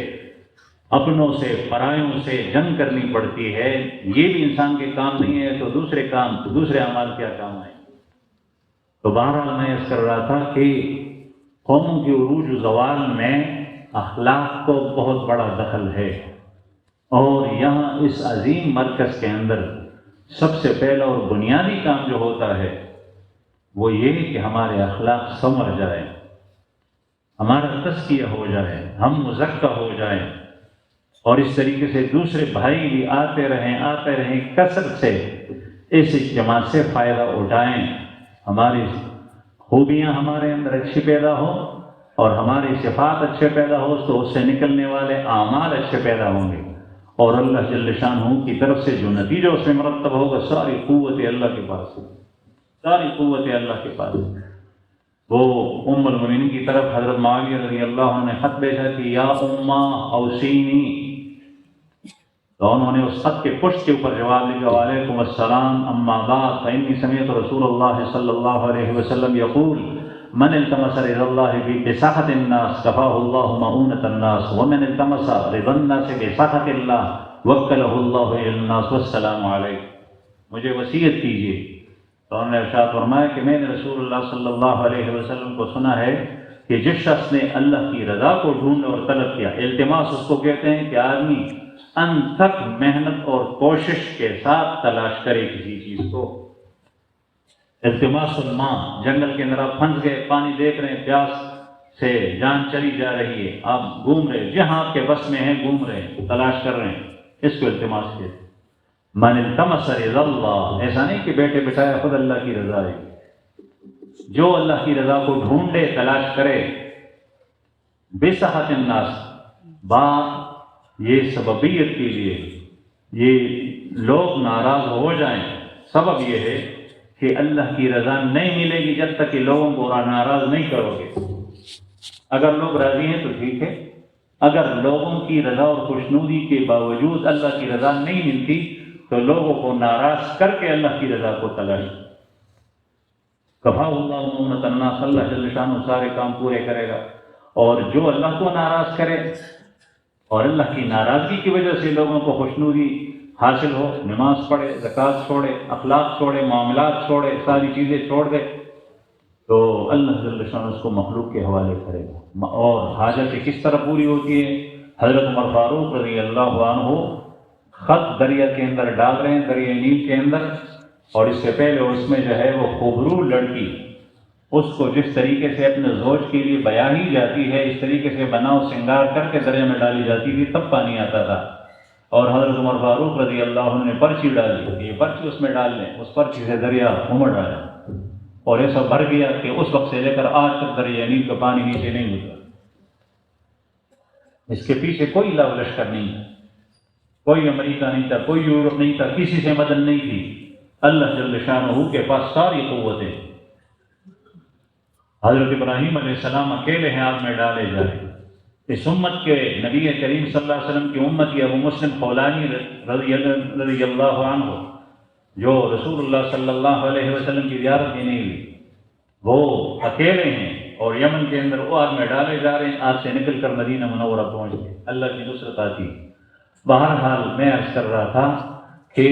اپنوں سے پرایوں سے جنگ کرنی پڑتی ہے، یہ بھی انسان کے کام نہیں ہے تو دوسرے اعمال کیا کام ہے؟ تو بہرحال میں اس کر رہا تھا کہ قوموں کے عروج و زوال میں اخلاق کو بہت بڑا دخل ہے، اور یہاں اس عظیم مرکز کے اندر سب سے پہلا اور بنیادی کام جو ہوتا ہے وہ یہ کہ ہمارے اخلاق سنور جائیں، ہمارا تزکیہ ہو جائے، ہم مزکہ ہو جائیں، اور اس طریقے سے دوسرے بھائی بھی آتے رہیں کثرت سے اس اجتماع سے فائدہ اٹھائیں، ہماری خوبیاں ہمارے اندر اچھی پیدا ہو اور ہماری صفات اچھے پیدا ہو تو اس سے نکلنے والے اعمال اچھے پیدا ہوں گے، اور اللہ جل شانہ کی طرف سے جو نتیجہ اس میں مرتب ہوگا ساری قوت اللہ کے پاس ہے، ساری قوت اللہ کے پاس ہے۔ وہ ام المؤمنین کی طرف حضرت معاویہ رضی اللہ عنہ نے خط بھیجا کہ یا امہ اوصینی، تو انہوں نے اس خط کے پشت کے اوپر جواب لکھا وعلیکم السلام اما بعد فإنی سمعت رسول اللہ صلی اللہ علیہ وسلم یقول من التمس رضا اللہ بسخط الناس کفاہ اللہ مؤونۃ الناس ومن التمس رضا الناس بسخط اللہ وکلہ اللہ الی الناس والسلام علیکم۔ مجھے وصیت کیجیے، تو انہوں نے ارشاد فرمایا کہ میں نے رسول اللہ صلی اللہ علیہ وسلم کو سنا ہے کہ جس شخص نے اللہ کی رضا کو ڈھونڈ اور طلب کیا، التماس اس کو کہتے ہیں کہ آدمی انتھک محنت اور کوشش کے ساتھ تلاش کرے کسی چیز کو۔ التماس الماء، جنگل کے اندر آپ پھنس گئے، پانی دیکھ رہے ہیں، پیاس سے جان چلی جا رہی ہے، آپ گھوم رہے، جہاں آپ کے بس میں ہیں گھوم رہے ہیں، تلاش کر رہے ہیں، اس کو التماس کہتے ہیں۔ من التمس رضا اللہ، ایسا نہیں کہ بیٹھے بٹھائے خود اللہ کی رضا ہے، جو اللہ کی رضا کو ڈھونڈے تلاش کرے، بسخط الناس، بات یہ سببیت کے لیے، یہ لوگ ناراض ہو جائیں، سبب یہ ہے کہ اللہ کی رضا نہیں ملے گی جب تک کہ لوگوں کو ناراض نہیں کرو گے۔ اگر لوگ راضی ہیں تو ٹھیک ہے، اگر لوگوں کی رضا اور خوشنودی کے باوجود اللہ کی رضا نہیں ملتی تو لوگوں کو ناراض کر کے اللہ کی رضا کو تلاش۔ کفاہ اللہ مؤونۃ الناس، اللہ جل شانہ سارے کام پورے کرے گا، اور جو اللہ کو ناراض کرے اور اللہ کی ناراضگی کی وجہ سے لوگوں کو خوشنودی حاصل ہو، نماز پڑھے، زکوٰۃ چھوڑے، اخلاق چھوڑے، معاملات چھوڑے، ساری چیزیں چھوڑ دے، تو اللہ جل شانہ اس کو مخلوق کے حوالے کرے گا۔ اور حاجتیں کس طرح پوری ہوتی ہے؟ حضرت عمر فاروق رضی اللہ عنہ خط دریا کے اندر ڈال رہے ہیں، دریا نیل کے اندر، اور اس سے پہلے اس میں جو ہے وہ خوبرو لڑکی، اس کو جس طریقے سے اپنے زوج کے لیے بیاہی جاتی ہے اس طریقے سے بناؤ سنگار کر کے دریا میں ڈالی جاتی تھی، تب پانی آتا تھا، اور حضرت عمر فاروق رضی اللہ عنہ نے پرچی ڈالی، یہ پرچی اس میں ڈال لیں، اس پرچی سے دریا امڑ ڈالا، اور ایسا بھر گیا کہ اس وقت سے لے کر آج تک دریا نیل کا پانی نیچے نہیں اترا۔ اس کے پیچھے کوئی لو لشکر نہیں تھا، کوئی امریکہ نہیں تھا، کوئی یورپ نہیں تھا، کسی سے مدد نہیں تھی، اللہ جل شانہ کے پاس ساری قوتیں۔ حضرت ابراہیم علیہ السلام اکیلے ہیں، آگ میں ڈالے جا رہے ہیں۔ اس امت کے نبی کریم صلی اللہ علیہ وسلم کی امت ابو مسلم خولانی رضی اللہ عنہ، جو رسول اللہ صلی اللہ علیہ وسلم کی زیارت ہی نہیں ہوئی، وہ اکیلے ہیں اور یمن کے اندر وہ آگ میں ڈالے جا رہے ہیں، آگ سے نکل کر مدینہ منورہ پہنچ گئے، اللہ کی نصرت آتی۔ بہرحال میں عرض کر رہا تھا کہ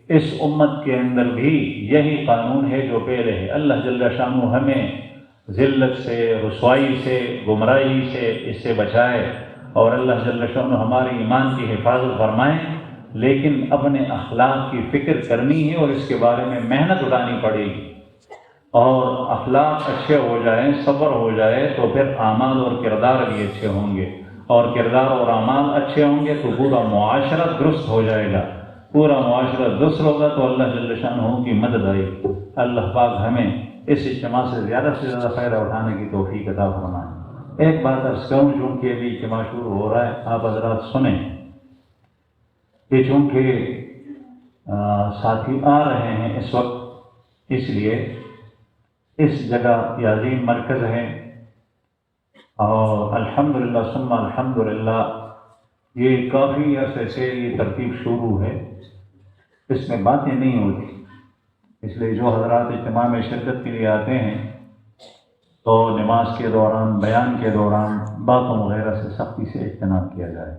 اس امت کے اندر بھی یہی قانون ہے جو پہلے ہے، اللہ جل شانہ ہمیں ذلت سے، رسوائی سے، گمراہی سے اس سے بچائے، اور اللہ جل شانہ ہماری ایمان کی حفاظت فرمائے، لیکن اپنے اخلاق کی فکر کرنی ہے اور اس کے بارے میں محنت اٹھانی پڑے گی، اور اخلاق اچھے ہو جائیں، صبر ہو جائے تو پھر اعمال اور کردار بھی اچھے ہوں گے، اور کردار اور اعمال اچھے ہوں گے تو پورا معاشرہ درست ہو جائے گا، پورا معاشرہ درست ہوگا تو اللہ جل شانہ کی مدد آئے گی۔ اللہ پاک ہمیں اس اجتماع سے زیادہ فائدہ اٹھانے کی توفیق عطا فرمائے۔ ایک بات عرض کروں، چونکہ ابھی اجتماع شروع ہو رہا ہے، آپ حضرات سنیں کہ چونکہ ساتھی آ رہے ہیں اس وقت، اس لیے اس جگہ یہ عظیم مرکز ہے، اور الحمدللہ ثم الحمدللہ یہ کافی عرصے سے یہ ترتیب شروع ہے، اس میں باتیں نہیں ہوتی، اس لیے جو حضرات اجتماع میں شرکت کے لیے آتے ہیں تو نماز کے دوران، بیان کے دوران باتوں وغیرہ سے سختی سے اجتناب کیا جائے۔